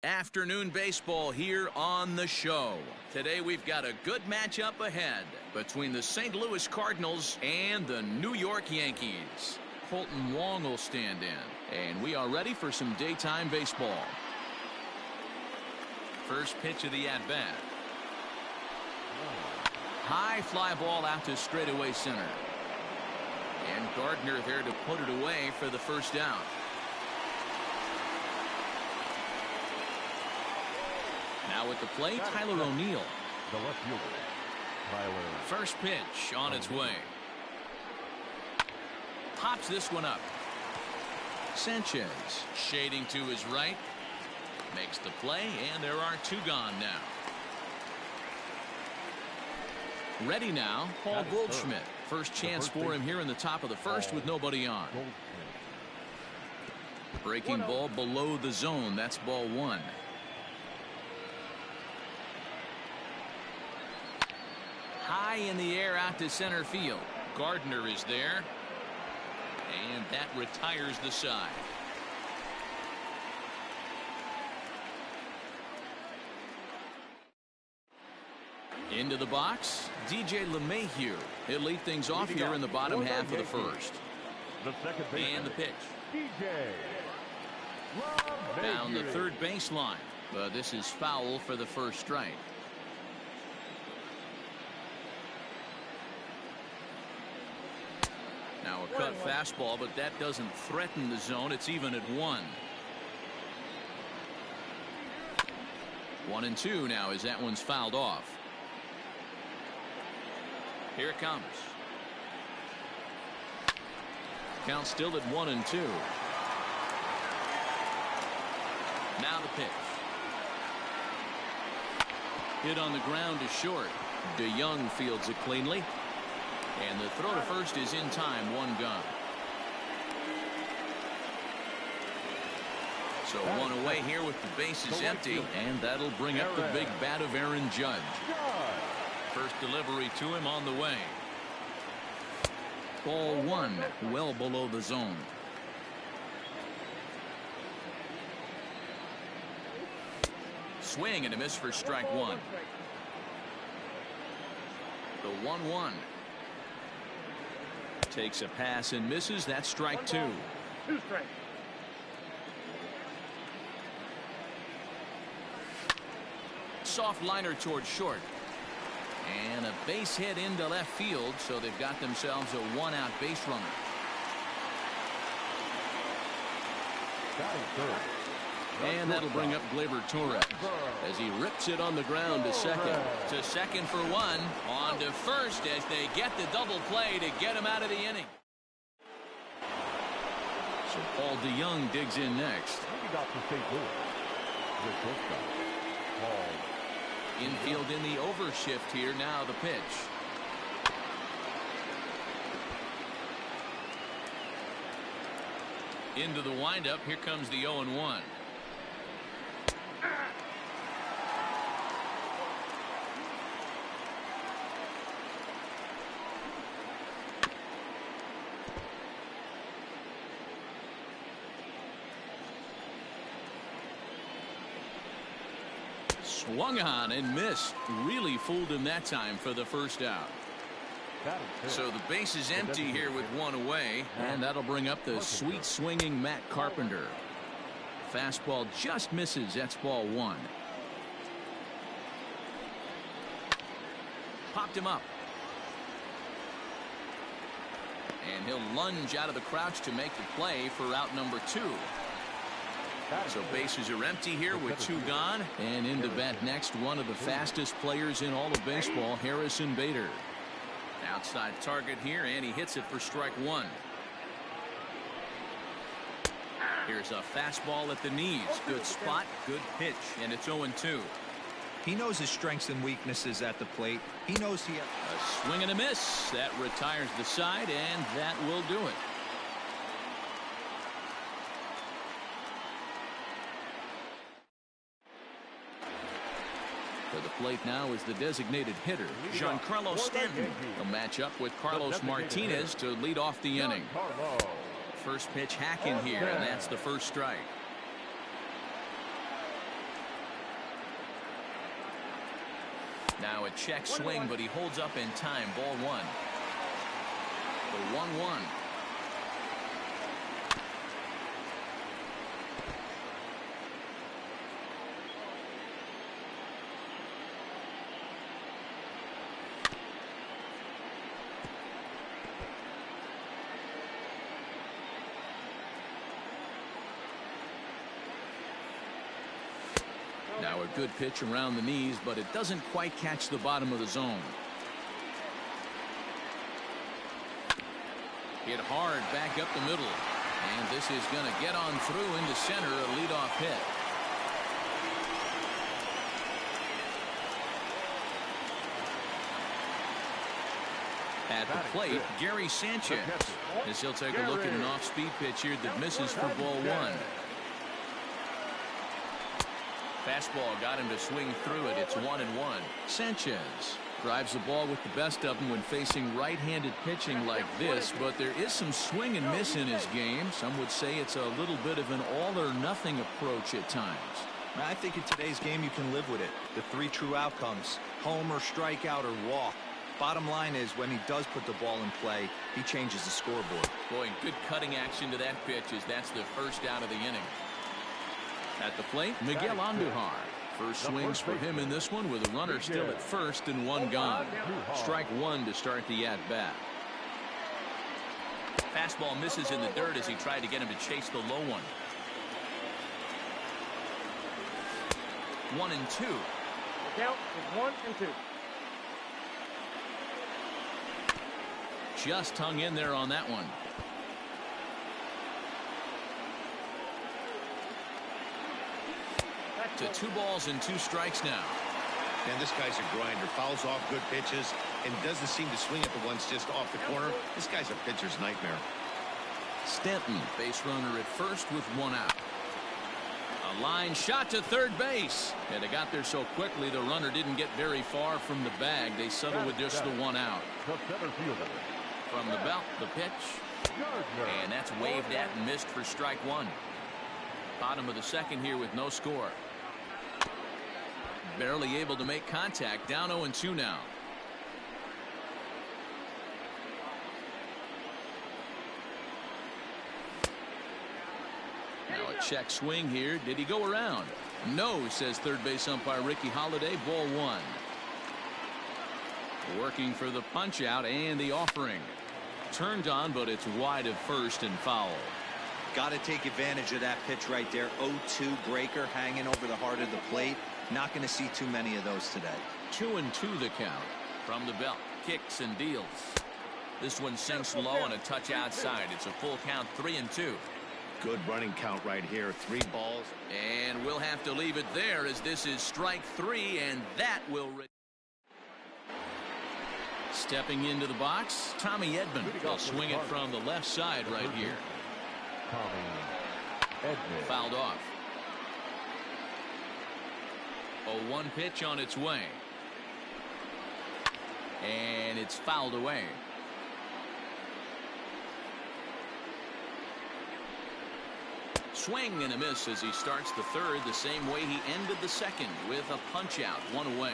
Afternoon baseball here on the show. Today we've got a good matchup ahead between the St. Louis Cardinals and the New York Yankees. Colton Wong will stand in, and we are ready for some daytime baseball. First pitch of the at-bat. High fly ball out to straightaway center. And Gardner there to put it away for the first out. Now at the plate, Tyler O'Neill. The left fielder, Tyler. First pitch on its way. Pops this one up. Sanchez shading to his right. Makes the play, and there are two gone now. Ready now, Paul Goldschmidt. First chance for him here in the top of the first with nobody on. Breaking ball below the zone. That's ball one. High in the air out to center field. Gardner is there. And that retires the side. Into the box, DJ LeMahieu. He'll lead things off here in the bottom half of the first. And the pitch. Down the third baseline. But this is foul for the first strike. Now a cut fastball, but that doesn't threaten the zone. It's even at 1. 1-2 now as that one's fouled off. Here it comes. Count still at 1-2. Now the pitch. Hit on the ground to short. DeYoung fields it cleanly. And the throw to first is in time. 1 gone. So 1 away here with the bases empty. And that'll bring up the big bat of Aaron Judge. First delivery to him on the way. Ball 1, well below the zone. Swing and a miss for strike 1. The 1-1. Takes a pass and misses. That's strike 2. Soft liner towards short. And a base hit into left field, so they've got themselves a 1-out base runner. And that'll bring up Gleyber Torres as he rips it on the ground to second. To second for 1. On to first as they get the double play to get him out of the inning. So Paul DeYoung digs in next. Infield in the overshift here. Now the pitch. Into the windup. Here comes the 0-1. Swung on and missed. Really fooled him that time for the first out. So the base is empty here with 1 away, and that'll bring up the sweet swinging Matt Carpenter. Fastball just misses. That's ball 1. Popped him up. And he'll lunge out of the crouch to make the play for out number 2. So bases are empty here with 2 gone. And in to bat next, one of the fastest players in all of baseball, Harrison Bader. Outside target here, and he hits it for strike 1. Here's a fastball at the knees. Good spot, good pitch, and it's 0-2. He knows his strengths and weaknesses at the plate. He knows he... A swing and a miss. That retires the side, and that will do it. To the plate now is the designated hitter, Giancarlo Stanton. He'll match up with Carlos Martinez to lead off the inning. First pitch hack in here, and that's the first strike. Now a check swing, but he holds up in time. Ball one. The 1-1. Now a good pitch around the knees, but it doesn't quite catch the bottom of the zone. Hit hard back up the middle. And this is going to get on through into center, a leadoff hit. At the plate, Gary Sanchez. As he'll take a look at an off-speed pitch here that misses for ball one. Fastball got him to swing through it. It's 1-1. Sanchez drives the ball with the best of them when facing right-handed pitching like this, but there is some swing and miss in his game. Some would say it's a little bit of an all-or-nothing approach at times. I think in today's game you can live with it. The three true outcomes: home or strikeout or walk. Bottom line is, when he does put the ball in play, he changes the scoreboard. Boy, good cutting action to that pitch as that's the first out of the inning. At the plate, Miguel Andujar. First swings for him in this one with a runner still at first and one gone. Strike one to start the at-bat. Fastball misses in the dirt as he tried to get him to chase the low one. 1-2. Count is 1-2. Just hung in there on that one. To 2 balls and 2 strikes now. And this guy's a grinder. Fouls off good pitches and doesn't seem to swing at the ones just off the corner. This guy's a pitcher's nightmare. Stanton, base runner at first with 1 out. A line shot to third base. And they got there so quickly the runner didn't get very far from the bag. They settled with just the 1 out. From the belt, the pitch. And that's waved at and missed for strike one. Bottom of the second here with no score. Barely able to make contact. Down 0-2 now. Now a check swing here. Did he go around? No, says third base umpire Ricky Holiday. Ball one. Working for the punch out and the offering. Turned on, but it's wide of first and foul. Got to take advantage of that pitch right there. 0-2 breaker hanging over the heart of the plate. Not going to see too many of those today. 2-2 the count. From the belt, kicks and deals. This one sinks low on a touch outside. It's a full count, 3-2. Good running count right here. 3 balls. And we'll have to leave it there as this is strike 3, and that will. Stepping into the box, Tommy Edman will swing it from the left side right here. Fouled off. 0-1 pitch on its way. And it's fouled away. Swing and a miss as he starts the third the same way he ended the second with a punch out, 1 away.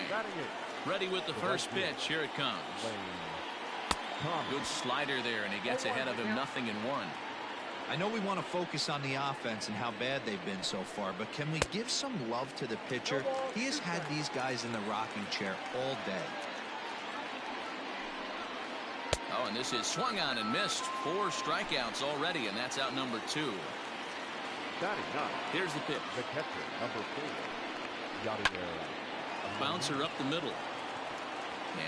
Ready with the first pitch. Here it comes. Good slider there, and he gets ahead of him, 0-1. I know we want to focus on the offense and how bad they've been so far, but can we give some love to the pitcher? He has had these guys in the rocking chair all day. Oh, and this is swung on and missed. 4 strikeouts already, and that's out number 2. Here's the pitch. The catcher, number 4. A bouncer up the middle.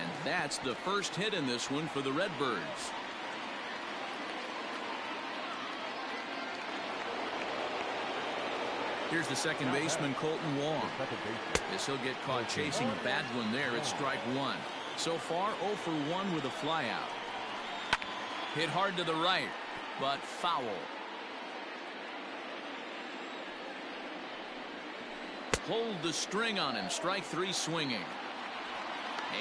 And that's the first hit in this one for the Redbirds. Here's the second baseman, Colton Wong. As he'll get caught chasing a bad one there at strike 1. So far, 0 for 1 with a flyout. Hit hard to the right, but foul. Hold the string on him. Strike 3 swinging.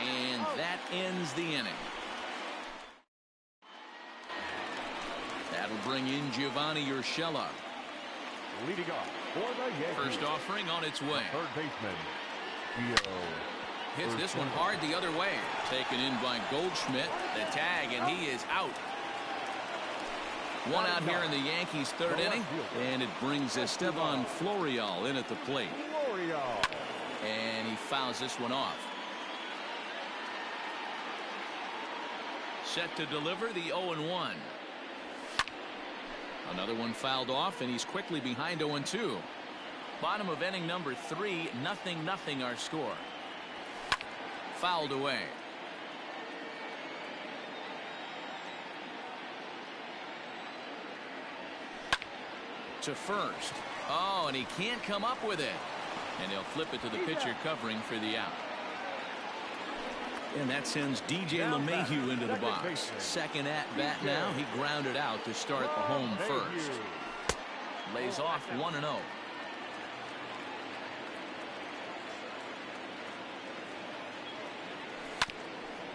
And that ends the inning. That'll bring in Giovanni Urshela. Leading off for the Yankees. First offering on its way. Third baseman, Hits this one hard the other way. Taken in by Goldschmidt. The tag, and he is out. One out here in the Yankees' third inning. And it brings Esteban Florial in at the plate. And he fouls this one off. Set to deliver the 0-1. Another one fouled off, and he's quickly behind 0-2. Bottom of inning number 3, 0-0 our score. Fouled away. To first. Oh, and he can't come up with it. And he'll flip it to the pitcher covering for the out. And that sends DJ LeMahieu into the box. Second at bat now. He grounded out to start the home first. Lays off 1-0.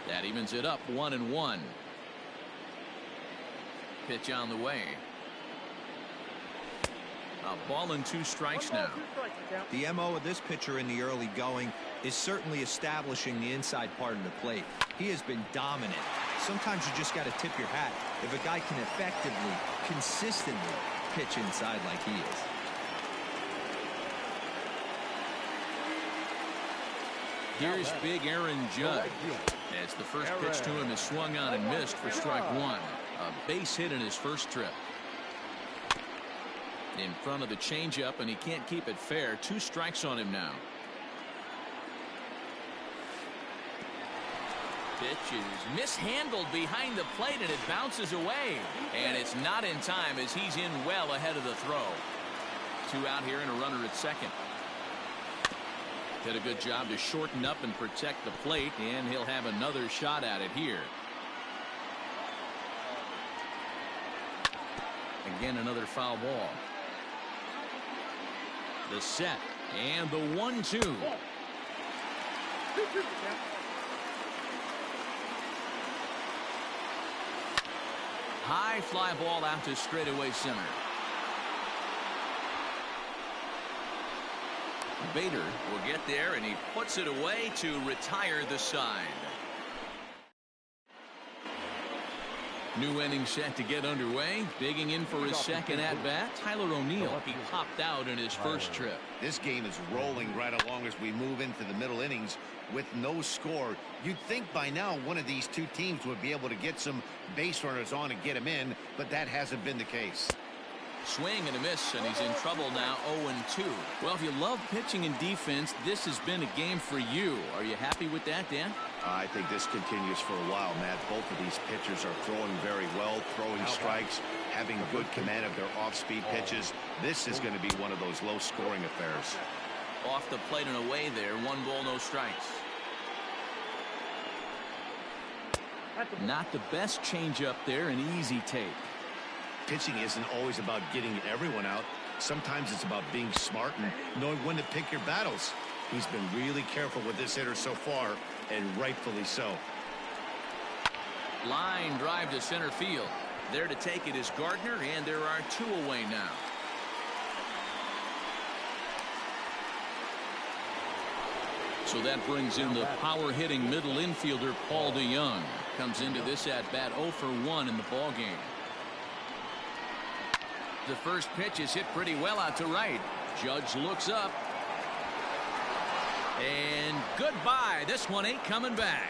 That evens it up 1-1. Pitch on the way. A ball and 2 strikes now. The MO of this pitcher in the early going is certainly establishing the inside part of the plate. He has been dominant. Sometimes you just got to tip your hat if a guy can effectively, consistently pitch inside like he is. Here's big Aaron Judge. As the first pitch to him is swung on and missed for strike 1. A base hit in his first trip. In front of the changeup, and he can't keep it fair. 2 strikes on him now. Pitch is mishandled behind the plate, and it bounces away. And it's not in time as he's in well ahead of the throw. 2 out here and a runner at second. Did a good job to shorten up and protect the plate, and he'll have another shot at it here. Again, another foul ball. The set and the 1-2. High fly ball out to straightaway center. Bader will get there, and he puts it away to retire the side. New inning set to get underway. Digging in for his second at-bat, Tyler O'Neill. He popped out in his first trip. This game is rolling right along as we move into the middle innings with no score. You'd think by now one of these 2 teams would be able to get some base runners on and get them in, but that hasn't been the case. Swing and a miss, and he's in trouble now. 0-2. Well, if you love pitching and defense, this has been a game for you. Are you happy with that, Dan? I think this continues for a while, Matt. Both of these pitchers are throwing very well, throwing strikes, having good command of their off-speed pitches. This is going to be one of those low-scoring affairs. Off the plate and away there. 1 ball, no strikes. Not the best changeup there, an easy take. Pitching isn't always about getting everyone out. Sometimes it's about being smart and knowing when to pick your battles. He's been really careful with this hitter so far, and rightfully so. Line drive to center field. There to take it is Gardner, and there are 2 away now. So that brings in the power-hitting middle infielder Paul DeYoung. Comes into this at-bat 0 for 1 in the ballgame. The first pitch is hit pretty well out to right. Judge looks up. And goodbye. This one ain't coming back.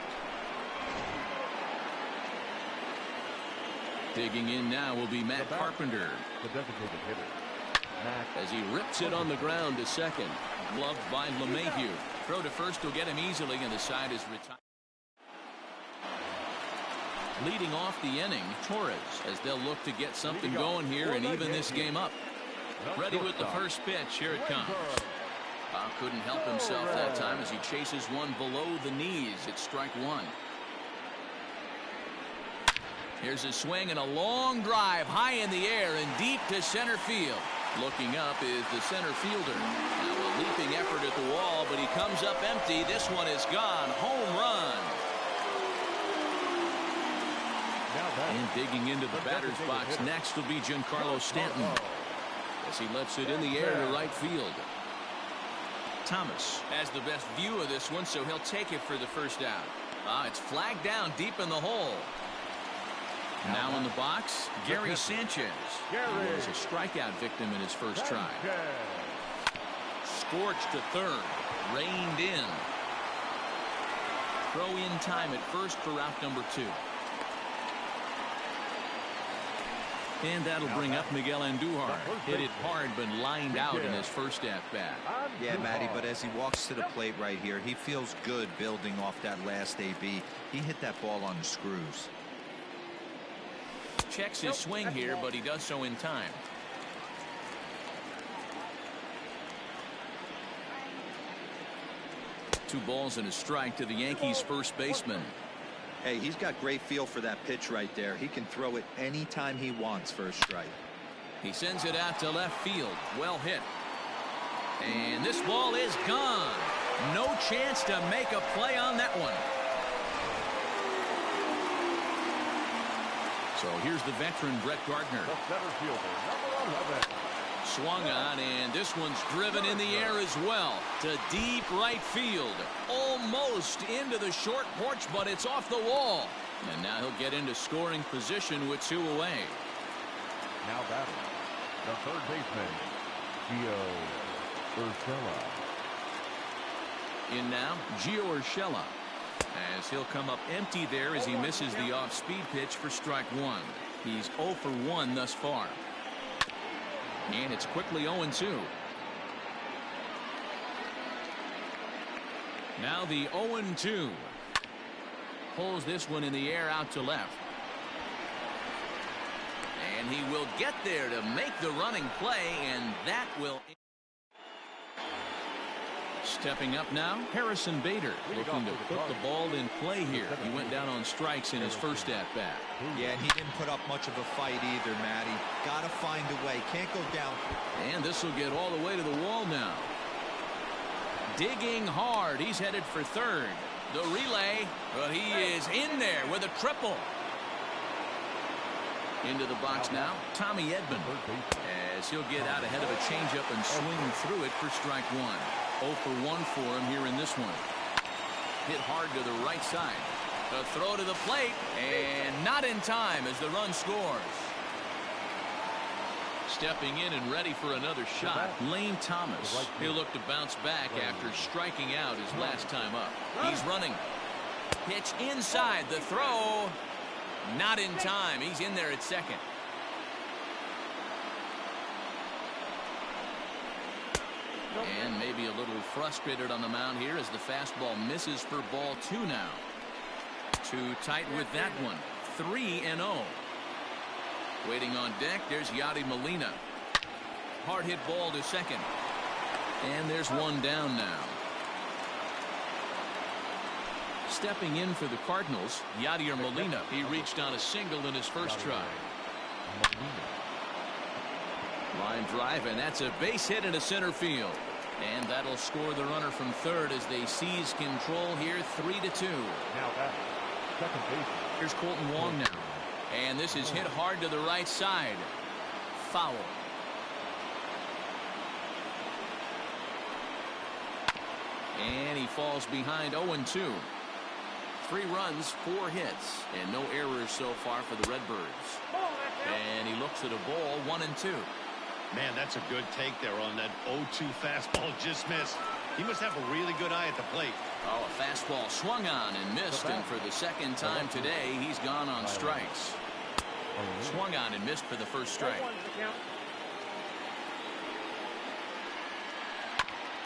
Digging in now will be Matt Carpenter. The designated hitter. As he rips it on the ground to second. Gloved by LeMahieu. Throw to first will get him easily, and the side is retired. Leading off the inning, Torres, as they'll look to get something going here and even this game up. Ready with the first pitch. Here it comes. Couldn't help himself that time as he chases one below the knees. It's strike 1. Here's a swing and a long drive high in the air and deep to center field. Looking up is the center fielder. Now a leaping effort at the wall, but he comes up empty. This one is gone. Home run. And digging into the batter's box next will be Giancarlo Stanton as he lets it in the air to right field. Thomas has the best view of this one, so he'll take it for the first out. It's flagged down deep in the hole. Now in the box, Gary Sanchez. He was a strikeout victim in his first try. Scorched to third. Reined in. Throw in time at first for out number 2. And that'll bring up Miguel Andujar. Hit it hard, but lined out in his first at-bat. Yeah, Matty, but as he walks to the plate right here, he feels good building off that last AB. He hit that ball on the screws. Checks his swing here, but he does so in time. Two balls and a strike to the Yankees first baseman. Hey, he's got great feel for that pitch right there. He can throw it anytime he wants for a strike. He sends it out to left field. Well hit. And this ball is gone. No chance to make a play on that one. So here's the veteran Brett Gardner. The center fielder, number 11. Swung on, and this one's driven in the air as well to deep right field. Almost into the short porch, but it's off the wall. And now he'll get into scoring position with 2 away. Now batting, the third baseman, Gio Urshela. In now, Gio Urshela. As he'll come up empty there as he misses the off-speed pitch for strike 1. He's 0 for 1 thus far. And it's quickly 0-2. Now the 0-2. Pulls this one in the air out to left. And he will get there to make the running play, and that will... Stepping up now, Harrison Bader looking to put the ball in play here. He went down on strikes in his first at-bat. Yeah, and he didn't put up much of a fight either, Matty. Got to find a way. Can't go down. And this will get all the way to the wall now. Digging hard. He's headed for third. The relay, but he is in there with a triple. Into the box now, Tommy Edman. As he'll get out ahead of a changeup and swing through it for strike 1. 0 for 1 for him here in this one. Hit hard to the right side. The throw to the plate, and not in time as the run scores. Stepping in and ready for another shot, Lane Thomas. He'll look to bounce back after striking out his last time up. He's running. Pitch inside. The throw, not in time. He's in there at second. And maybe a little frustrated on the mound here as the fastball misses for ball 2 now. Too tight with that one. 3-0. Waiting on deck, there's Yadi Molina. Hard hit ball to second. And there's one down now. Stepping in for the Cardinals, Yadier Molina. He reached on a single in his first try. Line drive, and that's a base hit into center field. And that'll score the runner from third as they seize control here, 3-2. Now back, second base. Here's Colton Wong now. And this is hit hard to the right side. Foul. And he falls behind 0-2. 3 runs, 4 hits, and no errors so far for the Redbirds. And he looks at a ball, 1-2. Man, that's a good take there on that 0-2 fastball just missed. He must have a really good eye at the plate. Oh, a fastball swung on and missed, and for the second time today, he's gone on strikes. Swung on and missed for the first strike.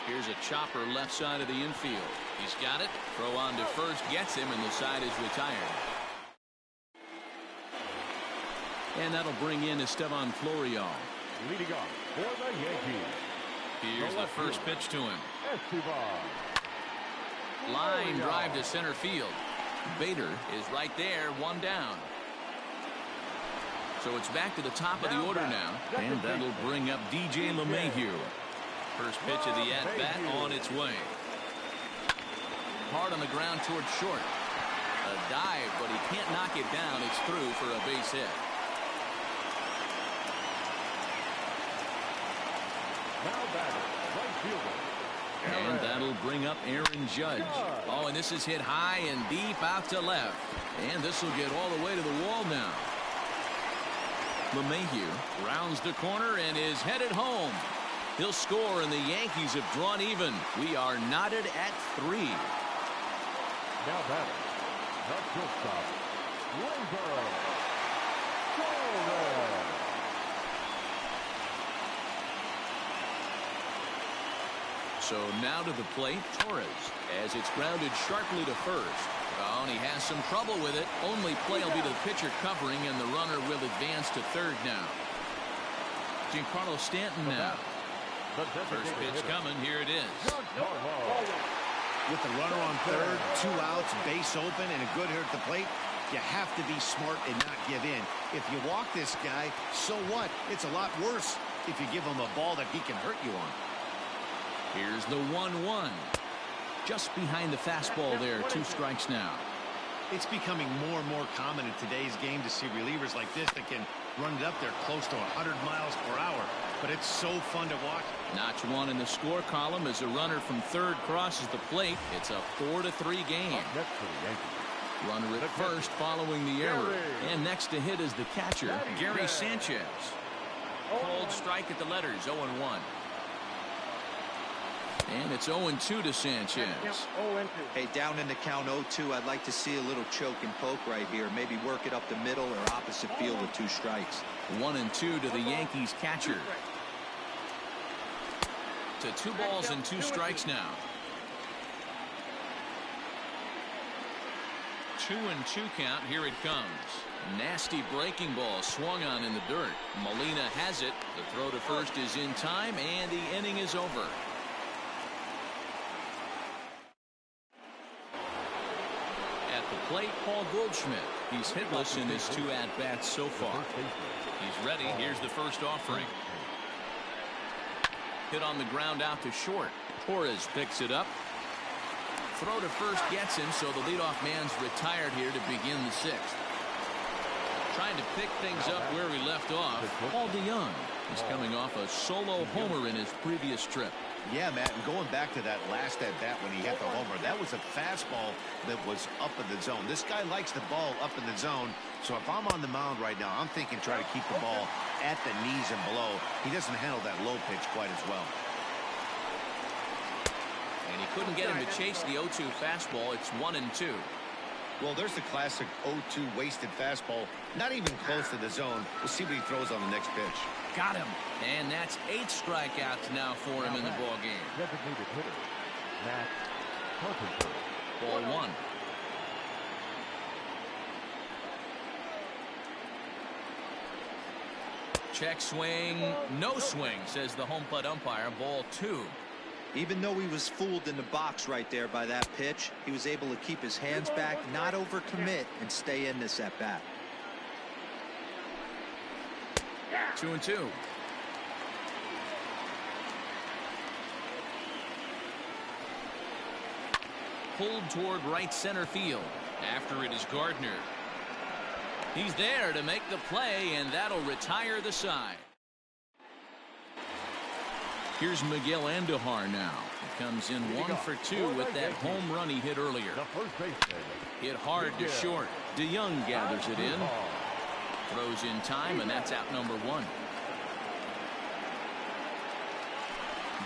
Here's a chopper left side of the infield. He's got it. Throw on to first, gets him, and the side is retired. And that'll bring in Esteban Florial. Leading off for the Yankees. Here's the first pitch to him. Esteban. Line drive to center field. Bader is right there, 1 down. So it's back to the top of the order now. And that'll bring up DJ LeMahieu. First pitch of the at-bat on its way. Hard on the ground towards short. A dive, but he can't knock it down. It's through for a base hit. Now batting, right fielder, And that'll bring up Aaron Judge. Oh, and this is hit high and deep out to left. And this will get all the way to the wall now. LeMahieu rounds the corner and is headed home. He'll score, and the Yankees have drawn even. We are knotted at 3. Now batting, the shortstop, So now to the plate, Torres, as it's grounded sharply to first. Oh, and he has some trouble with it. Only play will be to the pitcher covering, and the runner will advance to third now. Giancarlo Stanton now. First pitch coming. Here it is. With the runner on third, 2 outs, base open, and a good hit at the plate, you have to be smart and not give in. If you walk this guy, so what? It's a lot worse if you give him a ball that he can hurt you on. Here's the 1-1. Just behind the fastball there. 2 strikes now. It's becoming more and more common in today's game to see relievers like this that can run it up there close to 100 miles per hour. But it's so fun to watch. Notch 1 in the score column as a runner from third crosses the plate. It's a 4-3 game. Runner at first following the error. And next to hit is the catcher, Gary Sanchez. Cold strike at the letters, 0-1. And it's 0-2 to Sanchez. Hey, down in the count 0-2, I'd like to see a little choke and poke right here. Maybe work it up the middle or opposite field with 2 strikes. 1-2 to the Yankees catcher. To 2 balls and 2 strikes now. 2-2 count. Here it comes. Nasty breaking ball swung on in the dirt. Molina has it. The throw to first is in time, and the inning is over. At the plate, Paul Goldschmidt. He's hitless in his 2 at-bats so far. He's ready. Here's the first offering. Hit on the ground out to short. Torres picks it up. Throw to first gets him, so the leadoff man's retired here to begin the 6th. Trying to pick things up where he left off. Paul DeYoung is coming off a solo homer in his previous trip. Yeah, Matt, and going back to that last at-bat when he hit the homer, that was a fastball that was up in the zone. This guy likes the ball up in the zone, so if I'm on the mound right now, I'm thinking try to keep the ball at the knees and below. He doesn't handle that low pitch quite as well. And he couldn't get him to chase the 0-2 fastball. It's 1-2. Well, there's the classic 0-2 wasted fastball. Not even close to the zone. We'll see what he throws on the next pitch. Got him. And that's 8 strikeouts now for him in the ball game. Designated hitter, Matt Carpenter. Ball 1. Check swing. No swing, says the home plate umpire. Ball 2. Even though he was fooled in the box right there by that pitch, he was able to keep his hands back, not overcommit, and stay in this at-bat. 2-2. Pulled toward right center field. After it is Gardner. He's there to make the play, and that'll retire the side. Here's Miguel Andujar now. He comes in 1 for 2 with that home run he hit earlier. Hit hard to short. DeYoung gathers it in. Throws in time, and that's out number 1.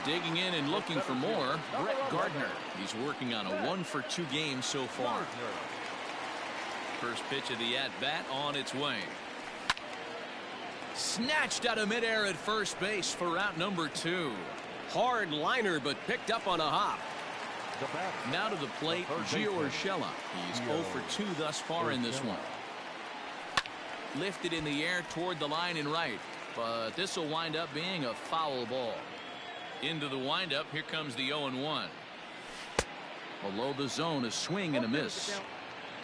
Digging in and looking for more, Brett Gardner. He's working on a 1 for 2 game so far. First pitch of the at-bat on its way. Snatched out of midair at first base for out number 2. Hard liner, but picked up on a hop. Now to the plate, Gio Urshela. He's 0 for 2 thus far in this one. Lifted in the air toward the line and right, but this will wind up being a foul ball. Into the windup, here comes the 0-1. Below the zone, a swing and a miss.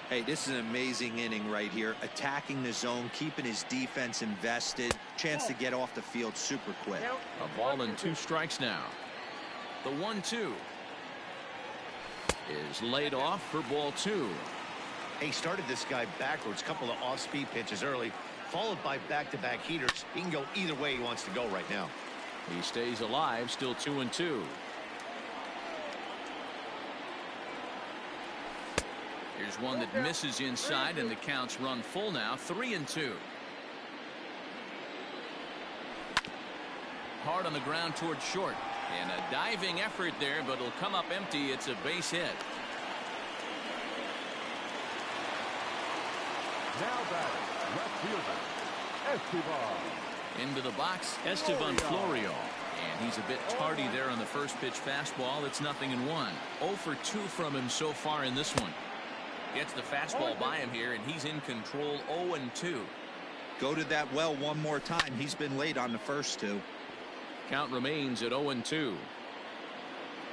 Hey, this is an amazing inning right here. Attacking the zone, keeping his defense invested. Chance to get off the field super quick. A ball and 2 strikes now. The 1-2 is laid off for ball 2. He started this guy backwards. Couple of off-speed pitches early, followed by back-to-back heaters. He can go either way he wants to go right now. He stays alive, still 2-2. Here's one that misses inside, and the count's run full now, 3-2. Hard on the ground towards short. And a diving effort there, but it'll come up empty. It's a base hit. Now batting, left fielder, Esteban. Into the box, Esteban Florio. And he's a bit tardy there on the first pitch fastball. It's 0-1. 0 for 2 from him so far in this one. Gets the fastball by him here, and he's in control. 0-2. Go to that well one more time. He's been late on the first two. Count remains at 0-2.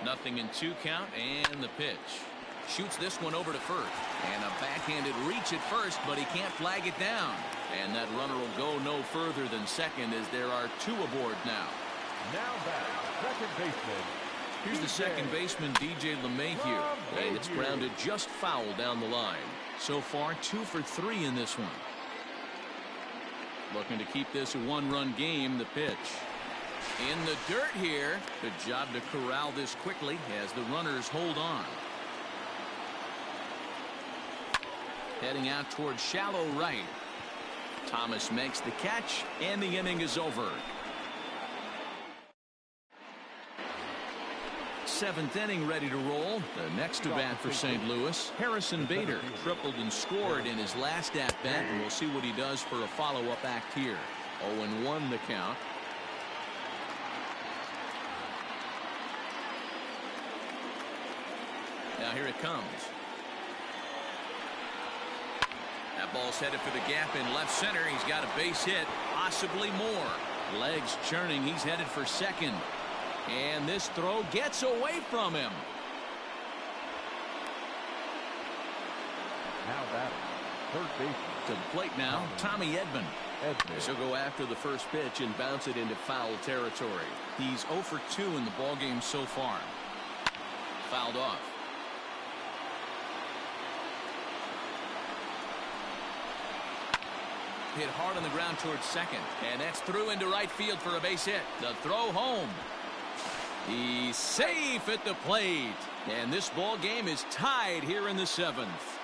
0-2 count, and the pitch. Shoots this one over to first. And a backhanded reach at first, but he can't flag it down. And that runner will go no further than second, as there are 2 aboard now. Now back, second baseman. Here's the second baseman, DJ LeMahieu. And it's grounded just foul down the line. So far, 2 for 3 in this one. Looking to keep this a 1-run game. The pitch. In the dirt here. Good job to corral this quickly as the runners hold on. Heading out towards shallow right. Thomas makes the catch, and the inning is over. 7th inning ready to roll. The next to bat for St. Louis, Harrison Bader, tripled and scored in his last at-bat, and we'll see what he does for a follow-up act here. 0-1 the count. Now here it comes. That ball's headed for the gap in left center. He's got a base hit, possibly more. Legs churning. He's headed for second. And this throw gets away from him. Now batting, third baseman. To the plate now, Tommy Edman. He'll go after the first pitch and bounce it into foul territory. He's 0 for 2 in the ballgame so far. Fouled off. Hit hard on the ground towards second. And that's through into right field for a base hit. The throw home. He's safe at the plate. And this ball game is tied here in the 7th.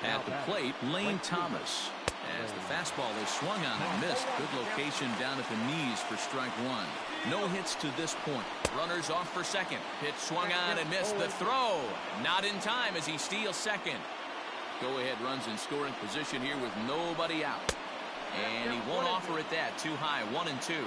At the plate, Lane Thomas. As the fastball is swung on and missed. Good location down at the knees for strike 1. No hits to this point. Runners off for second. Pitch swung on and missed. The throw. Not in time as he steals second. Go-ahead runs in scoring position here with nobody out. And he won't offer it that. Too high. 1-2.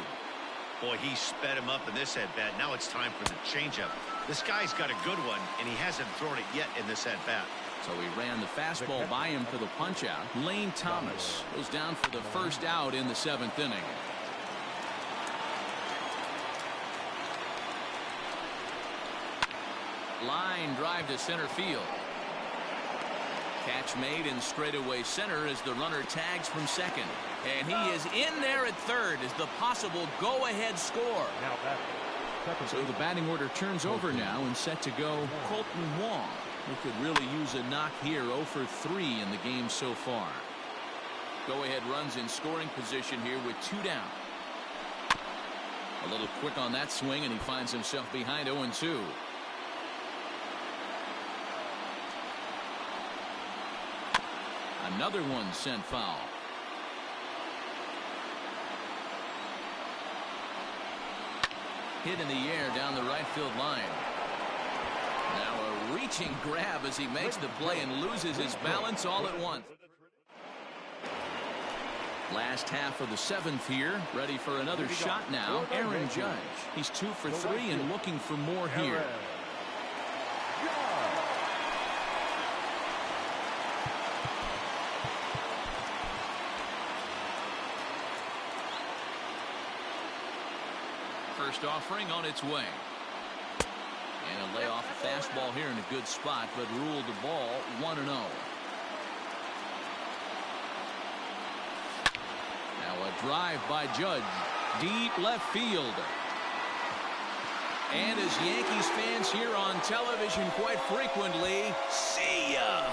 Boy, he sped him up in this at-bat. Now it's time for the changeup. This guy's got a good one, and he hasn't thrown it yet in this at-bat. So he ran the fastball by him for the punch-out. Lane Thomas goes down for the first out in the 7th inning. Line drive to center field. Catch made in straightaway center as the runner tags from second. And he is in there at third as the possible go-ahead score. Now batting, So the batting order turns over now and set to go Colton Wong, who could really use a knock here. 0 for 3 in the game so far. Go-ahead runs in scoring position here with 2 down. A little quick on that swing, and he finds himself behind 0-2. Another one sent foul. Hit in the air down the right field line. Now a reaching grab as he makes the play and loses his balance all at once. Last half of the 7th here. Ready for another shot now. Aaron Judge. He's 2 for 3 and looking for more here. First offering on its way. And a layoff fastball here in a good spot, but ruled the ball 1-0. Now a drive by Judge. Deep left field. And as Yankees fans hear on television quite frequently, see ya!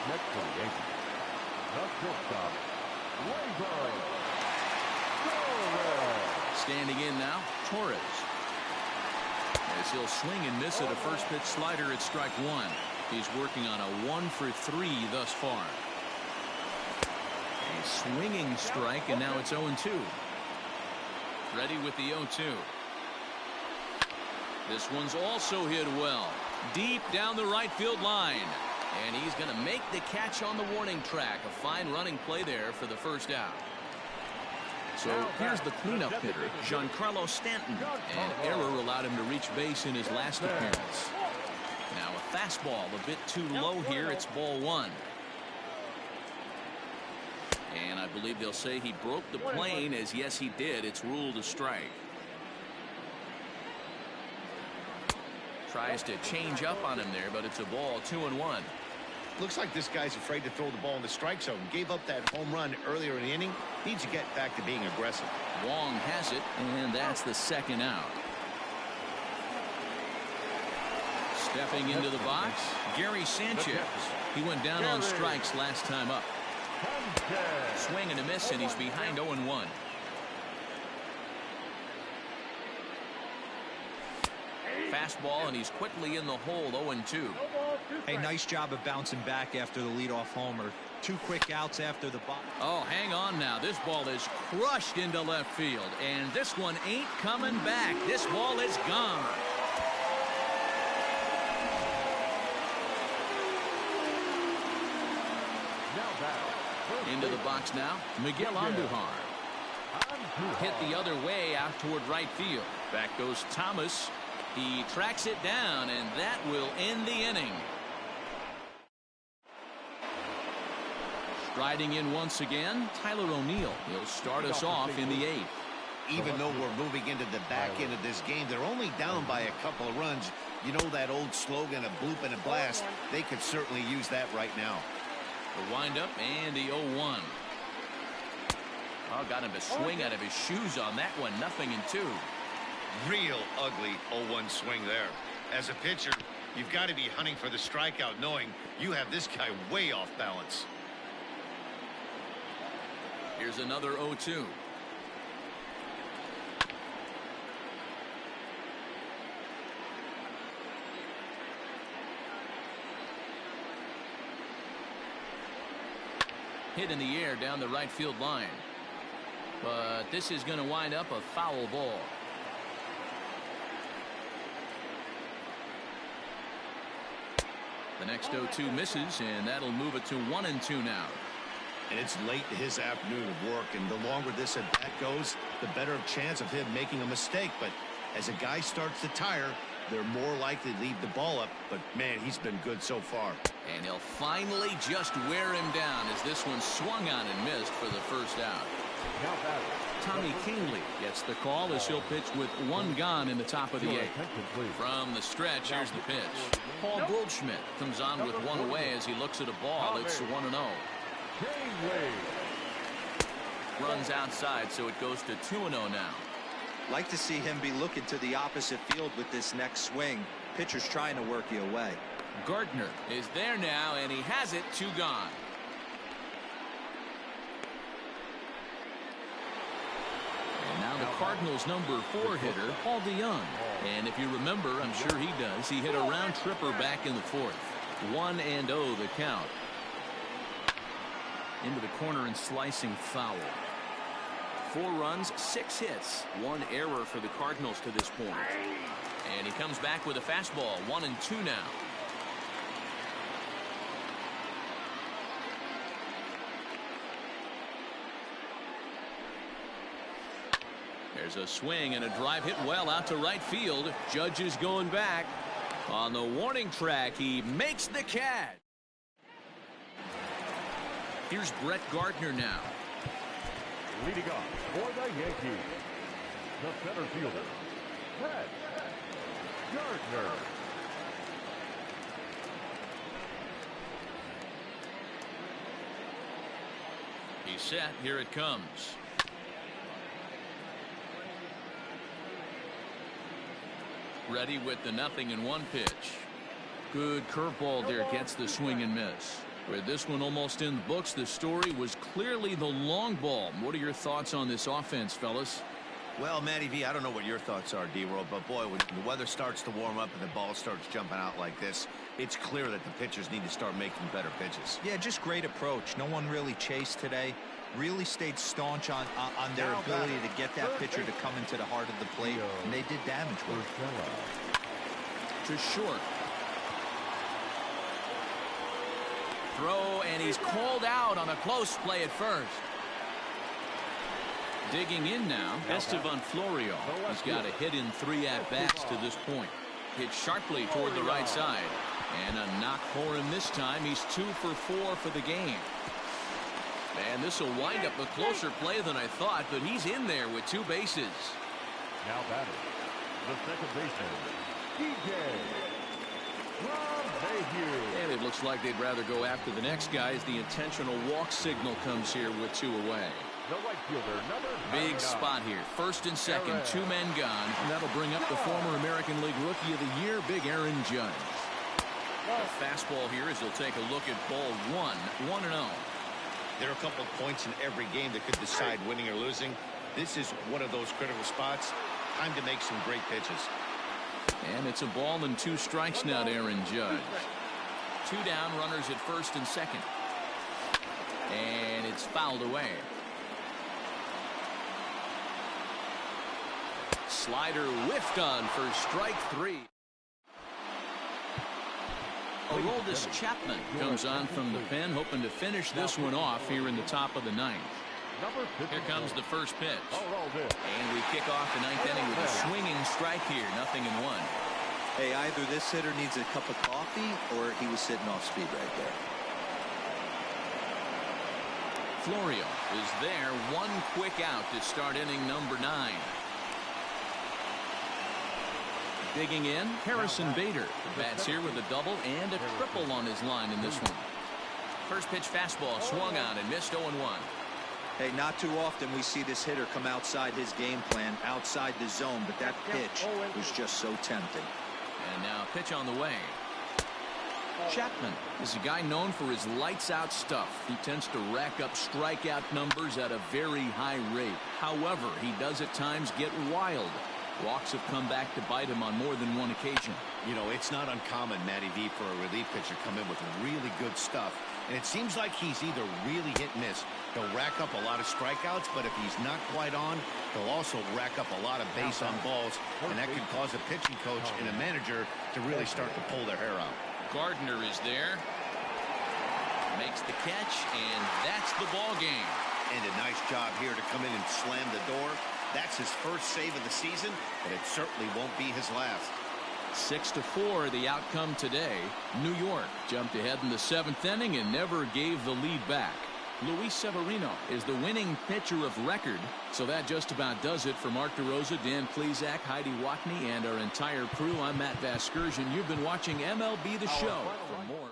Next to the Yankees, the shortstop, Gleyber Torres. Standing in now, Torres. As he'll swing and miss at a first pitch slider at strike one. He's working on a 1 for 3 thus far. A swinging strike, and now it's 0-2. Ready with the 0-2. This one's also hit well. Deep down the right field line. And he's going to make the catch on the warning track. A fine running play there for the first out. So here's the cleanup hitter, Giancarlo Stanton. An error allowed him to reach base in his last appearance. Now a fastball a bit too low here. It's ball one. And I believe they'll say he broke the plane, as yes he did. It's ruled a strike. Tries to change up on him there, but it's a ball, 2-1. Looks like this guy's afraid to throw the ball in the strike zone. Gave up that home run earlier in the inning. Needs to get back to being aggressive. Wong has it, and that's the second out. Stepping into the box, Gary Sanchez. He went down on strikes last time up. Swing and a miss, and he's behind 0-1. Fastball, and he's quickly in the hole, 0-2. Hey, nice job of bouncing back after the leadoff homer. 2 quick outs after the box. Oh, hang on now. This ball is crushed into left field, and this one ain't coming back. This ball is gone. Into the box now, Miguel Andujar. Hit the other way out toward right field. Back goes Thomas. He tracks it down, and that will end the inning. Striding in once again, Tyler O'Neill. He'll start us off in the 8th. Even though we're moving into the back end of this game, they're only down by a couple of runs. You know that old slogan, a bloop and a blast? They could certainly use that right now. The windup and the 0-1. Oh, got him to swing out of his shoes on that one. 0-2. Real ugly 0-1 swing there. As a pitcher, you've got to be hunting for the strikeout, knowing you have this guy way off balance. Here's another 0-2. Hit in the air down the right field line. But this is going to wind up a foul ball. The next 0-2 misses, and that'll move it to 1-2 now. And it's late in his afternoon of work, and the longer this at bat goes, the better chance of him making a mistake. But as a guy starts to tire, they're more likely to leave the ball up. But man, he's been good so far. And he'll finally just wear him down as this one swung on and missed for the first out. Tommy Kingley gets the call as he'll pitch with 1 gone in the top of the 8th. From the stretch, here's the pitch. Paul Goldschmidt comes on with 1 away as he looks at a ball. It's 1-0. Runs outside, so it goes to 2-0 now. Like to see him be looking to the opposite field with this next swing. Pitcher's trying to work you away. Gardner is there now, and he has it. 2 gone. And now the Cardinals' number 4 hitter, Paul DeYoung. And if you remember, I'm sure he does, he hit a round tripper back in the 4th. 1-0 the count. Into the corner and slicing foul. 4 runs, 6 hits, 1 error for the Cardinals to this point. And he comes back with a fastball. 1-2 now. There's a swing and a drive hit well out to right field. Judge is going back. On the warning track, he makes the catch. Here's Brett Gardner now. Leading off for the Yankees, the center fielder, Brett Gardner. He's set. Here it comes. Ready with the 0-1 pitch. Good curveball there. Gets the swing and miss. With this one almost in the books, the story was clearly the long ball. What are your thoughts on this offense, fellas? Well, Matty V, I don't know what your thoughts are, D-Roll, but boy, when the weather starts to warm up and the ball starts jumping out like this, it's clear that the pitchers need to start making better pitches. Yeah, just great approach. No one really chased today. Really stayed staunch on their ability to get that pitcher to come into the heart of the plate, and they did damage with it. To short. Throw, and he's called out on a close play at first. Digging in now, Estevan Florio. He's got a hit in 3 at-bats to this point. Hit sharply toward the right side. And a knock for him this time. He's 2 for 4 for the game. And this will wind up a closer play than I thought, but he's in there with 2 bases. Now batting, the second baseman, DJ. And it looks like they'd rather go after the next guy as the intentional walk signal comes here with 2 away. The right fielder, number Big spot here. First and second, 2 men gone. And that'll bring up the former American League Rookie of the Year, Big Aaron Judge. The fastball here as he'll take a look at ball 1, 1-0. There are a couple of points in every game that could decide winning or losing. This is one of those critical spots. Time to make some great pitches. And it's a ball and 2 strikes now to Aaron Judge. 2 down, runners at first and second. And it's fouled away. Slider whiffed on for strike 3. Aroldis Chapman comes on from the pen, hoping to finish this one off here in the top of the 9th. Here comes the first pitch. And we kick off the 9th inning with a swinging strike here, 0-1. Hey, either this hitter needs a cup of coffee or he was sitting off speed right there. Florio is there, 1 quick out to start inning number 9. Digging in, Harrison Bader bats here with a double and a triple on his line in this one. First pitch fastball swung on and missed 0-1. Hey, not too often we see this hitter come outside his game plan, outside the zone, but that pitch was just so tempting. And now pitch on the way. Chapman is a guy known for his lights-out stuff. He tends to rack up strikeout numbers at a very high rate. However, he does at times get wild. Walks have come back to bite him on more than 1 occasion. You know, it's not uncommon, Matty V, for a relief pitcher come in with really good stuff. And it seems like he's either really hit and miss. He'll rack up a lot of strikeouts, but if he's not quite on, he'll also rack up a lot of base on balls. And that can cause a pitching coach and a manager to really start to pull their hair out. Gardner is there. Makes the catch, and that's the ball game. And a nice job here to come in and slam the door. That's his first save of the season, but it certainly won't be his last. 6-4 the outcome today. New York jumped ahead in the 7th inning and never gave the lead back. Luis Severino is the winning pitcher of record. So that just about does it for Mark DeRosa, Dan Plesac, Heidi Watney, and our entire crew. I'm Matt Vasgersian. You've been watching MLB The Show. For more